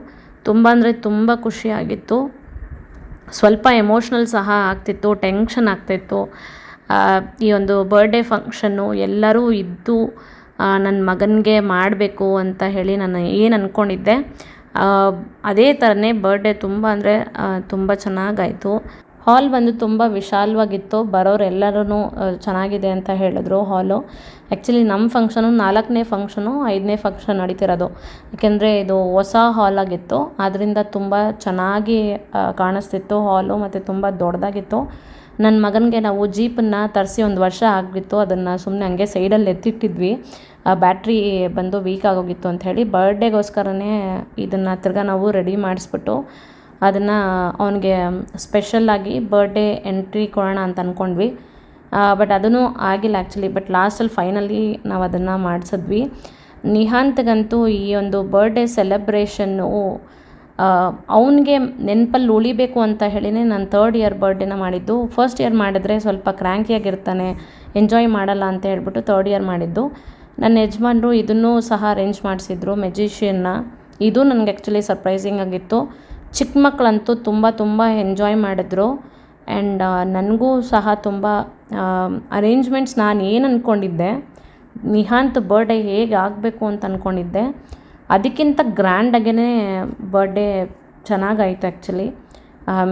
[SPEAKER 2] ತುಂಬ ಅಂದರೆ ತುಂಬ ಖುಷಿಯಾಗಿತ್ತು. ಸ್ವಲ್ಪ ಎಮೋಷ್ನಲ್ ಸಹ ಆಗ್ತಿತ್ತು, ಟೆನ್ಷನ್ ಆಗ್ತಾಯಿತ್ತು. ಈ ಒಂದು ಬರ್ಡೇ ಫಂಕ್ಷನ್ನು ಎಲ್ಲರೂ ಇದ್ದು ನನ್ನ ಮಗನಿಗೆ ಮಾಡಬೇಕು ಅಂತ ಹೇಳಿ ನಾನು ಏನು ಅಂದ್ಕೊಂಡಿದ್ದೆ ಅದೇ ಥರನೇ ಬರ್ಡೇ ತುಂಬ ಅಂದರೆ ತುಂಬ ಚೆನ್ನಾಗಾಯಿತು. ಹಾಲ್ ಬಂದು ತುಂಬ ವಿಶಾಲವಾಗಿತ್ತು. ಬರೋರೆಲ್ಲರೂ ಚೆನ್ನಾಗಿದೆ ಅಂತ ಹೇಳಿದ್ರು ಹಾಲು. ಆ್ಯಕ್ಚುಲಿ ನಮ್ಮ ಫಂಕ್ಷನು 4ನೇ ಫಂಕ್ಷನು 5ನೇ ಫಂಕ್ಷನ್ ನಡೀತಿರೋದು. ಯಾಕೆಂದರೆ ಇದು ಹೊಸ ಹಾಲಾಗಿತ್ತು, ಆದ್ದರಿಂದ ತುಂಬ ಚೆನ್ನಾಗಿ ಕಾಣಿಸ್ತಿತ್ತು ಹಾಲು ಮತ್ತು ತುಂಬ ದೊಡ್ಡದಾಗಿತ್ತು. ನನ್ನ ಮಗನಿಗೆ ನಾವು ಜೀಪನ್ನು ತರಿಸಿ 1 ವರ್ಷ ಆಗಿತ್ತು. ಅದನ್ನು ಸುಮ್ಮನೆ ಹಂಗೆ ಸೈಡಲ್ಲಿ ಎತ್ತಿಟ್ಟಿದ್ವಿ. ಬ್ಯಾಟ್ರಿ ಬಂದು ವೀಕ್ ಆಗೋಗಿತ್ತು ಅಂಥೇಳಿ ಬರ್ಡೇಗೋಸ್ಕರನೇ ಇದನ್ನು ತಿರ್ಗಾ ನಾವು ರೆಡಿ ಮಾಡಿಸ್ಬಿಟ್ಟು ಅದನ್ನು ಅವನಿಗೆ ಸ್ಪೆಷಲ್ಲಾಗಿ ಬರ್ಡೇ ಎಂಟ್ರಿ ಕೊಡೋಣ ಅಂತ ಅಂದ್ಕೊಂಡ್ವಿ. ಬಟ್ ಅದೂ ಆಗಿಲ್ಲ ಆ್ಯಕ್ಚುಲಿ. ಬಟ್ ಲಾಸ್ಟಲ್ಲಿ ಫೈನಲಿ ನಾವು ಅದನ್ನು ಮಾಡಿಸಿದ್ವಿ. ನಿಹಾಂತ್ಗಂತೂ ಈ ಒಂದು ಬರ್ಡೇ ಸೆಲೆಬ್ರೇಷನ್ನು ಅವನಿಗೆ ನೆನಪಲ್ಲಿ ಉಳಿಬೇಕು ಅಂತ ಹೇಳಿನೇ ನಾನು ಥರ್ಡ್ ಇಯರ್ ಬರ್ಡೇನ ಮಾಡಿದ್ದು. ಫಸ್ಟ್ ಇಯರ್ ಮಾಡಿದ್ರೆ ಸ್ವಲ್ಪ ಕ್ರ್ಯಾಂಕಿಯಾಗಿರ್ತಾನೆ, ಎಂಜಾಯ್ ಮಾಡಲ್ಲ ಅಂತ ಹೇಳ್ಬಿಟ್ಟು ಥರ್ಡ್ ಇಯರ್ ಮಾಡಿದ್ದು. ನನ್ನ ಯಜಮಾನರು ಇದನ್ನೂ ಸಹ ಅರೇಂಜ್ ಮಾಡಿಸಿದ್ರು, ಮೆಜಿಷಿಯನ್ನ. ಇದು ನನಗೆ ಆ್ಯಕ್ಚುಲಿ ಸರ್ಪ್ರೈಸಿಂಗ್ ಆಗಿತ್ತು. ಚಿಕ್ಕ ಮಕ್ಕಳಂತೂ ತುಂಬ ಎಂಜಾಯ್ ಮಾಡಿದ್ರು. ಆ್ಯಂಡ್ ನನಗೂ ಸಹ ತುಂಬ ಅರೇಂಜ್ಮೆಂಟ್ಸ್ ನಾನು ಏನು ಅಂದ್ಕೊಂಡಿದ್ದೆ, ನಿಹಾಂತ್ ಬರ್ಡೇ ಹೇಗೆ ಆಗಬೇಕು ಅಂತ ಅಂದ್ಕೊಂಡಿದ್ದೆ, ಅದಕ್ಕಿಂತ ಗ್ರ್ಯಾಂಡಾಗೇ ಬರ್ಡೇ ಚೆನ್ನಾಗಾಯಿತು ಆ್ಯಕ್ಚುಲಿ.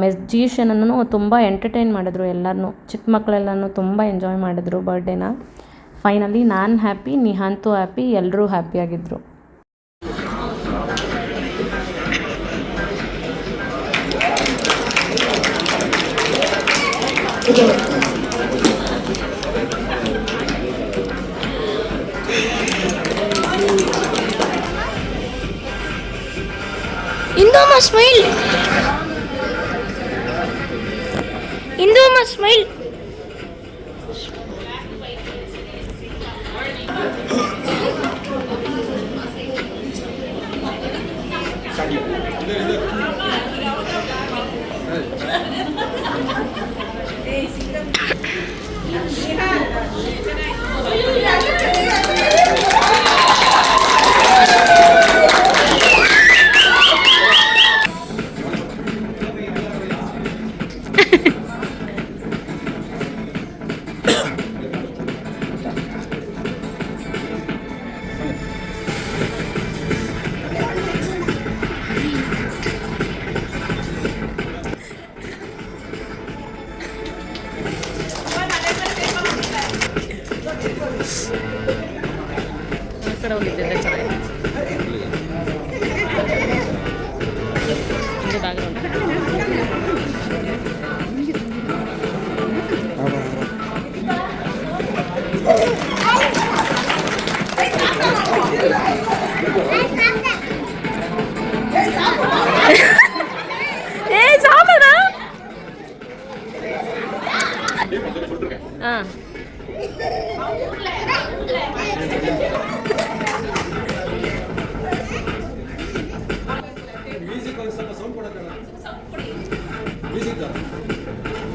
[SPEAKER 2] ಮೆಜಿಷಿಯನನ್ನು ತುಂಬ ಎಂಟರ್ಟೈನ್ ಮಾಡಿದ್ರು ಎಲ್ಲರನ್ನೂ. ಚಿಕ್ಕ ಮಕ್ಕಳೆಲ್ಲನೂ ತುಂಬ ಎಂಜಾಯ್ ಮಾಡಿದ್ರು ಬರ್ಡೇನ. ಫೈನಲಿ ನಾನು ಹ್ಯಾಪಿ, ನಿಹಾಂತು ಹ್ಯಾಪಿ, ಎಲ್ಲರೂ ಹ್ಯಾಪಿಯಾಗಿದ್ದರು.
[SPEAKER 4] Indoma smile. Indoma smile.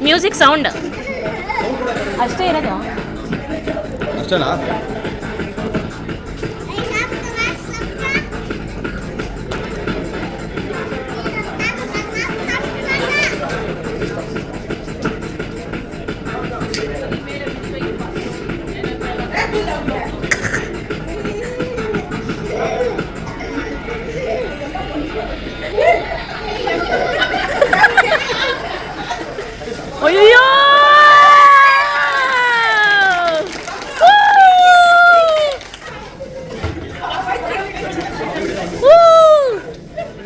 [SPEAKER 2] Music sound ಅಷ್ಟೇ ಇರೋದು.
[SPEAKER 3] ಅಷ್ಟೇನಾ?
[SPEAKER 2] ಅಯ್ಯೋ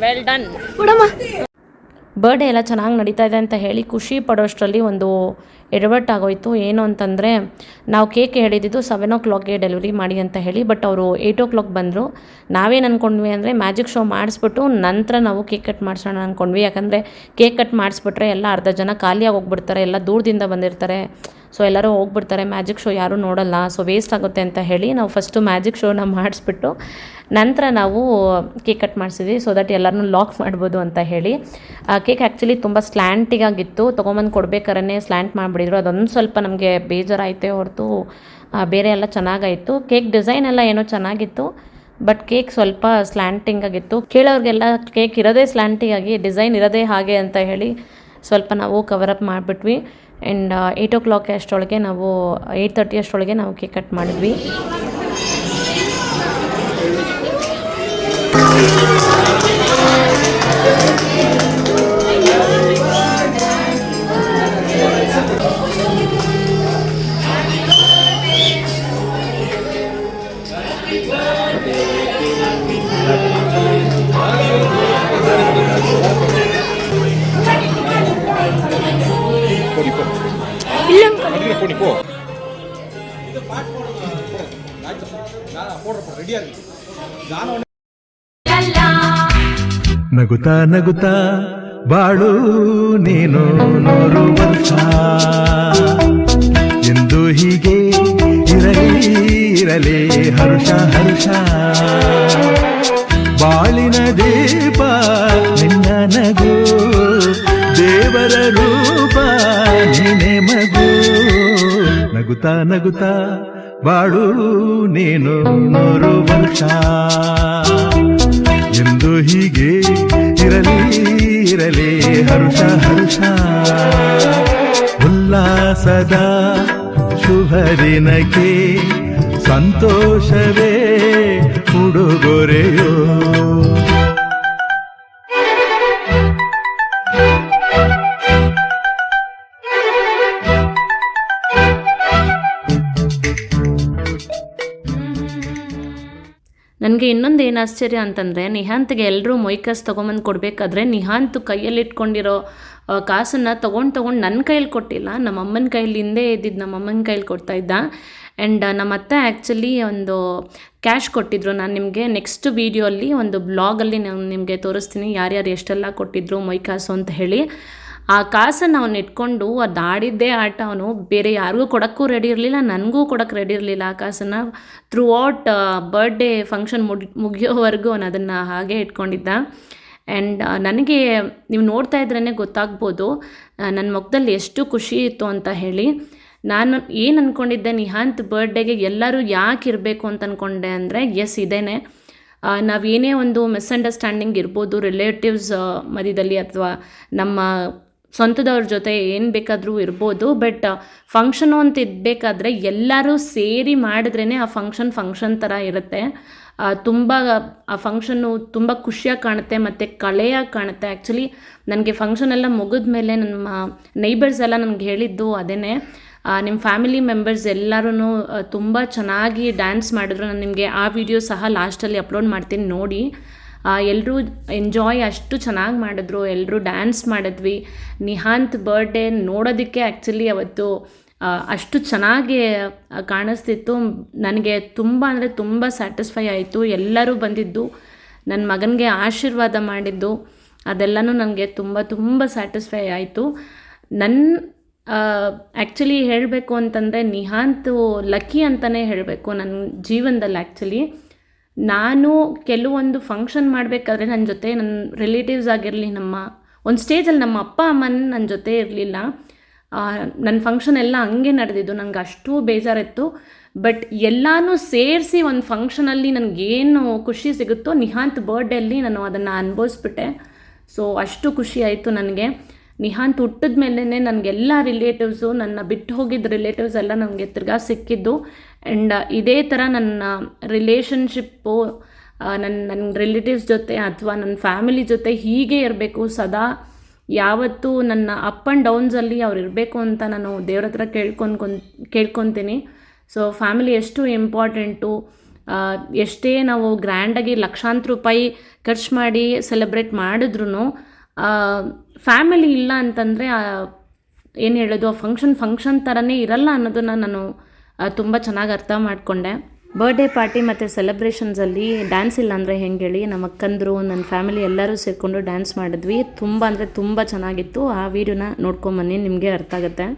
[SPEAKER 2] ವೆಲ್ ಡನ್. ಬರ್ಡೇ ಎಲ್ಲ ಚೆನ್ನಾಗಿ ನಡೀತಾ ಇದೆ ಅಂತ ಹೇಳಿ ಖುಷಿ ಪಡೋಷ್ಟರಲ್ಲಿ ಒಂದು ಎಡವಟ್ಟಾಗೋಯ್ತು. ಏನು ಅಂತಂದರೆ ನಾವು ಕೇಕ್ ಹೇಳಿದ್ದು 7 o'clockಗೆ ಡೆಲಿವರಿ ಮಾಡಿ ಅಂತ ಹೇಳಿ, ಬಟ್ ಅವರು 8 o'clock ಬಂದರು. ನಾವೇನು ಅಂದ್ಕೊಂಡ್ವಿ ಅಂದರೆ ಮ್ಯಾಜಿಕ್ ಶೋ ಮಾಡಿಸ್ಬಿಟ್ಟು ನಂತರ ನಾವು ಕೇಕ್ ಕಟ್ ಮಾಡಿಸೋಣ ಅಂದ್ಕೊಂಡ್ವಿ. ಯಾಕಂದರೆ ಕೇಕ್ ಕಟ್ ಮಾಡಿಸ್ಬಿಟ್ರೆ ಎಲ್ಲ ಅರ್ಧ ಜನ ಖಾಲಿಯಾಗಿ ಹೋಗ್ಬಿಡ್ತಾರೆ, ಎಲ್ಲ ದೂರದಿಂದ ಬಂದಿರ್ತಾರೆ, ಸೊ ಎಲ್ಲರೂ ಹೋಗ್ಬಿಡ್ತಾರೆ, ಮ್ಯಾಜಿಕ್ ಶೋ ಯಾರೂ ನೋಡಲ್ಲ, ಸೊ ವೇಸ್ಟ್ ಆಗುತ್ತೆ ಅಂತ ಹೇಳಿ ನಾವು ಫಸ್ಟು ಮ್ಯಾಜಿಕ್ ಶೋನ ಮಾಡಿಸ್ಬಿಟ್ಟು ನಂತರ ನಾವು ಕೇಕ್ ಕಟ್ ಮಾಡಿಸಿದ್ವಿ, ಸೊ ದಟ್ ಎಲ್ಲರನ್ನೂ ಲಾಕ್ ಮಾಡ್ಬೋದು ಅಂತ ಹೇಳಿ. ಕೇಕ್ ಆ್ಯಕ್ಚುಲಿ ತುಂಬ ಸ್ಲ್ಯಾಂಟಿಗಾಗಿತ್ತು, ತೊಗೊಂಬಂದು ಕೊಡ್ಬೇಕಾದ್ರೆ ಸ್ಲ್ಯಾಂಟ್ ಮಾಡಿಬಿಡಿದ್ರು. ಅದೊಂದು ಸ್ವಲ್ಪ ನಮಗೆ ಬೇಜಾರಾಯಿತೆ ಹೊರತು ಬೇರೆ ಎಲ್ಲ ಚೆನ್ನಾಗಾಯಿತು. ಕೇಕ್ ಡಿಸೈನ್ ಎಲ್ಲ ಏನೋ ಚೆನ್ನಾಗಿತ್ತು, ಬಟ್ ಕೇಕ್ ಸ್ವಲ್ಪ ಸ್ಲ್ಯಾಂಟಿಂಗ್ ಆಗಿತ್ತು. ಕೇಳೋರಿಗೆಲ್ಲ ಕೇಕ್ ಇರೋದೇ ಸ್ಲ್ಯಾಂಟಿಗಾಗಿ, ಡಿಸೈನ್ ಇರೋದೇ ಹಾಗೆ ಅಂತ ಹೇಳಿ ಸ್ವಲ್ಪ ನಾವು ಕವರಪ್ ಮಾಡಿಬಿಟ್ವಿ. ಆ್ಯಂಡ್ 8 o'clock ಅಷ್ಟರೊಳಗೆ ನಾವು 8:30 ಅಷ್ಟರೊಳಗೆ ನಾವು ಕೇಕ್ ಕಟ್ ಮಾಡಿದ್ವಿ.
[SPEAKER 5] ನಗುತ್ತಾ ನಗುತ್ತಾ ಬಾಳು ನೀನು 100 ವರ್ಷ ಎಂದು ಹೀಗೆ ಇರಲಿ ಹರುಷ ಹರುಷ. ಬಾಳಿನ ದೀಪ ನಿನ್ನ ನಗು, ದೇವರ ರೂಪ ನೀನೆ ಮಗು. ನಗುತ್ತಾ ನಗುತ್ತಾ ಬಾಳು ನೀನು 100 ವರ್ಷ ಎಂದು ಹೀಗೆ ಇರಲಿ ಹರುಷ ಹರುಷ. ಉಲ್ಲಾಸದ ಶುಭ ದಿನಕ್ಕೆ ಸಂತೋಷವೇ ಉಡುಗೊರೆಯೋ.
[SPEAKER 2] ನನಗೆ ಇನ್ನೊಂದು ಏನು ಆಶ್ಚರ್ಯ ಅಂತಂದರೆ, ನಿಹಾಂತ್ಗೆ ಎಲ್ಲರೂ ಮೊಯ್ಕಸ್ ತೊಗೊಂಬಂದು ಕೊಡಬೇಕಾದ್ರೆ ನಿಹಾಂತ್ ಕೈಯಲ್ಲಿ ಇಟ್ಕೊಂಡಿರೋ ಕಾಸನ್ನು ತೊಗೊಂಡು ನನ್ನ ಕೈಯಲ್ಲಿ ಕೊಟ್ಟಿಲ್ಲ, ನಮ್ಮಮ್ಮನ ಕೈಯಲ್ಲಿ ಹಿಂದೆ ಇದ್ದಿದ್ದು ನಮ್ಮಮ್ಮನ ಕೈಯಲ್ಲಿ ಕೊಡ್ತಾಯಿದ್ದ. ಆ್ಯಂಡ್ ನಮ್ಮ ಅತ್ತೆ ಆ್ಯಕ್ಚುಲಿ ಒಂದು ಕ್ಯಾಶ್ ಕೊಟ್ಟಿದ್ರು. ನಾನು ನಿಮಗೆ ನೆಕ್ಸ್ಟ್ ವೀಡಿಯೋಲ್ಲಿ ಒಂದು ಬ್ಲಾಗಲ್ಲಿ ನಾನು ನಿಮಗೆ ತೋರಿಸ್ತೀನಿ ಯಾರ್ಯಾರು ಎಷ್ಟೆಲ್ಲ ಕೊಟ್ಟಿದ್ರು ಮೊಯ್ಕಾಸು ಅಂತ ಹೇಳಿ. ಆ ಕಾಸನ್ನು ಅವನು ಇಟ್ಕೊಂಡು ಅದು ಆಡಿದ್ದೇ ಆಟ. ಅವನು ಬೇರೆ ಯಾರಿಗೂ ಕೊಡೋಕ್ಕೂ ರೆಡಿ ಇರಲಿಲ್ಲ, ನನಗೂ ಕೊಡೋಕ್ಕೆ ರೆಡಿ ಇರಲಿಲ್ಲ. ಆ ಕಾಸನ್ನು ಥ್ರೂ ಔಟ್ ಬರ್ಡೇ ಫಂಕ್ಷನ್ ಮುಗಿಯೋವರೆಗೂ ಅವನು ಅದನ್ನು ಹಾಗೆ ಇಟ್ಕೊಂಡಿದ್ದ. ಆ್ಯಂಡ್ ನನಗೆ ನೀವು ನೋಡ್ತಾ ಇದ್ರೇ ಗೊತ್ತಾಗ್ಬೋದು ನನ್ನ ಮುಖದಲ್ಲಿ ಎಷ್ಟು ಖುಷಿ ಇತ್ತು ಅಂತ ಹೇಳಿ. ನಾನು ಏನು ಅಂದ್ಕೊಂಡಿದ್ದೆ, ನಿಹಾಂತ್ ಬರ್ಡೇಗೆ ಎಲ್ಲರೂ ಯಾಕೆ ಇರಬೇಕು ಅಂತ ಅಂದ್ಕೊಂಡೆ ಅಂದರೆ, ಎಸ್ ಇದೇನೆ, ನಾವೇನೇ ಒಂದು ಮಿಸ್ಅಂಡರ್ಸ್ಟ್ಯಾಂಡಿಂಗ್ ಇರ್ಬೋದು ರಿಲೇಟಿವ್ಸ್ ಮಧ್ಯದಲ್ಲಿ ಅಥವಾ ನಮ್ಮ ಸ್ವಂತದವ್ರ ಜೊತೆ ಏನು ಬೇಕಾದರೂ ಇರ್ಬೋದು, ಬಟ್ ಫಂಕ್ಷನು ಅಂತ ಇರಬೇಕಾದ್ರೆ ಎಲ್ಲರೂ ಸೇರಿ ಮಾಡಿದ್ರೇ ಆ ಫಂಕ್ಷನ್ ಥರ ಇರುತ್ತೆ. ತುಂಬ ಆ ಫಂಕ್ಷನ್ನು ತುಂಬ ಖುಷಿಯಾಗಿ ಕಾಣುತ್ತೆ ಮತ್ತು ಕಳೆಯಾಗಿ ಕಾಣುತ್ತೆ. ಆ್ಯಕ್ಚುಲಿ ನನಗೆ ಫಂಕ್ಷನ್ ಎಲ್ಲ ಮುಗಿದ ಮೇಲೆ ನಮ್ಮ ನೈಬರ್ಸ್ ಎಲ್ಲ ನನಗೆ ಹೇಳಿದ್ದು ಅದೇ, ನಿಮ್ಮ ಫ್ಯಾಮಿಲಿ ಮೆಂಬರ್ಸ್ ಎಲ್ಲರೂ ತುಂಬ ಚೆನ್ನಾಗಿ ಡ್ಯಾನ್ಸ್ ಮಾಡಿದ್ರು. ನಾನು ನಿಮಗೆ ಆ ವಿಡಿಯೋ ಸಹ ಲಾಸ್ಟಲ್ಲಿ ಅಪ್ಲೋಡ್ ಮಾಡ್ತೀನಿ, ನೋಡಿ. ಎಲ್ಲರೂ ಎಂಜಾಯ್ ಅಷ್ಟು ಚೆನ್ನಾಗಿ ಮಾಡಿದ್ರು, ಎಲ್ಲರೂ ಡ್ಯಾನ್ಸ್ ಮಾಡಿದ್ವಿ. ನಿಹಾಂತ್ ಬರ್ಡೇ ನೋಡೋದಕ್ಕೆ ಆ್ಯಕ್ಚುಲಿ ಅವತ್ತು ಅಷ್ಟು ಚೆನ್ನಾಗಿ ಕಾಣಿಸ್ತಿತ್ತು. ನನಗೆ ತುಂಬ ಅಂದರೆ ತುಂಬ ಸ್ಯಾಟಿಸ್ಫೈ ಆಯಿತು. ಎಲ್ಲರೂ ಬಂದಿದ್ದು, ನನ್ನ ಮಗನಿಗೆ ಆಶೀರ್ವಾದ ಮಾಡಿದ್ದು, ಅದೆಲ್ಲನೂ ನನಗೆ ತುಂಬ ತುಂಬ ಸ್ಯಾಟಿಸ್ಫೈ ಆಯಿತು. ಆ್ಯಕ್ಚುಲಿ ಹೇಳಬೇಕು ಅಂತಂದರೆ ನಿಹಾಂತು ಲಕ್ಕಿ ಅಂತಲೇ ಹೇಳಬೇಕು ನನ್ನ ಜೀವನದಲ್ಲಿ. ಆ್ಯಕ್ಚುಲಿ ನಾನು ಕೆಲವೊಂದು ಫಂಕ್ಷನ್ ಮಾಡಬೇಕಾದ್ರೆ ನನ್ನ ಜೊತೆ ನನ್ನ ರಿಲೇಟಿವ್ಸ್ ಆಗಿರಲಿ, ನಮ್ಮ ಒಂದು ಸ್ಟೇಜಲ್ಲಿ ನಮ್ಮ ಅಪ್ಪ ಅಮ್ಮನ ನನ್ನ ಜೊತೆ ಇರಲಿಲ್ಲ. ನನ್ನ ಫಂಕ್ಷನ್ ಎಲ್ಲ ಹಂಗೆ ನಡೆದಿದ್ದು, ನನಗೆ ಅಷ್ಟು ಬೇಜಾರಿತ್ತು. ಬಟ್ ಎಲ್ಲನೂ ಸೇರಿಸಿ ಒಂದು ಫಂಕ್ಷನಲ್ಲಿ ನನಗೇನು ಖುಷಿ ಸಿಗುತ್ತೋ ನಿಹಾಂತ್ ಬರ್ಡೇಲಿ ನಾನು ಅದನ್ನು ಅನುಭವಿಸ್ಬಿಟ್ಟೆ. ಸೊ ಅಷ್ಟು ಖುಷಿ ಆಯಿತು ನನಗೆ. ನಿಹಾಂತ್ ಹುಟ್ಟಿದ ಮೇಲೇ ನನಗೆಲ್ಲ ರಿಲೇಟಿವ್ಸು, ನನ್ನ ಬಿಟ್ಟು ಹೋಗಿದ್ದ ರಿಲೇಟಿವ್ಸ್ ಎಲ್ಲ ನನಗೆ ತಿರ್ಗಾ ಸಿಕ್ಕಿದ್ದು. ಆ್ಯಂಡ್ ಇದೇ ಥರ ನನ್ನ ರಿಲೇಷನ್ಶಿಪ್ಪು ನನ್ನ ರಿಲೇಟಿವ್ಸ್ ಜೊತೆ ಅಥವಾ ನನ್ನ ಫ್ಯಾಮಿಲಿ ಜೊತೆ ಹೀಗೆ ಇರಬೇಕು, ಸದಾ ಯಾವತ್ತೂ ನನ್ನ ಅಪ್ ಆ್ಯಂಡ್ ಡೌನ್ಸಲ್ಲಿ ಅವ್ರು ಇರಬೇಕು ಅಂತ ನಾನು ದೇವ್ರ ಹತ್ರ ಕೇಳ್ಕೊತೀನಿ. ಸೊ ಫ್ಯಾಮಿಲಿ ಎಷ್ಟು ಇಂಪಾರ್ಟೆಂಟು. ಎಷ್ಟೇ ನಾವು ಗ್ರ್ಯಾಂಡಾಗಿ ಲಕ್ಷಾಂತರ ರೂಪಾಯಿ ಖರ್ಚು ಮಾಡಿ ಸೆಲೆಬ್ರೇಟ್ ಮಾಡಿದ್ರೂ ಫ್ಯಾಮಿಲಿ ಇಲ್ಲ ಅಂತಂದರೆ ಏನು ಹೇಳೋದು, ಆ ಫಂಕ್ಷನ್ ಥರನೇ ಇರಲ್ಲ ಅನ್ನೋದನ್ನು ನಾನು ತುಂಬ ಚೆನ್ನಾಗಿ ಅರ್ಥ ಮಾಡಿಕೊಂಡೆ. ಬರ್ಡೇ ಪಾರ್ಟಿ ಮತ್ತು ಸೆಲೆಬ್ರೇಷನ್ಸಲ್ಲಿ ಡ್ಯಾನ್ಸ್ ಇಲ್ಲ ಅಂದರೆ ಹೆಂಗೆ ಹೇಳಿ, ನಮ್ಮ ಅಕ್ಕಂದರು ನನ್ನ ಫ್ಯಾಮಿಲಿ ಎಲ್ಲರೂ ಸೇರಿಕೊಂಡು ಡ್ಯಾನ್ಸ್ ಮಾಡಿದ್ವಿ. ತುಂಬ ಅಂದರೆ ತುಂಬ ಚೆನ್ನಾಗಿತ್ತು. ಆ ವಿಡಿಯೋನ ನೋಡ್ಕೊಂಬನ್ನಿ, ನಿಮಗೆ ಅರ್ಥ ಆಗುತ್ತೆ.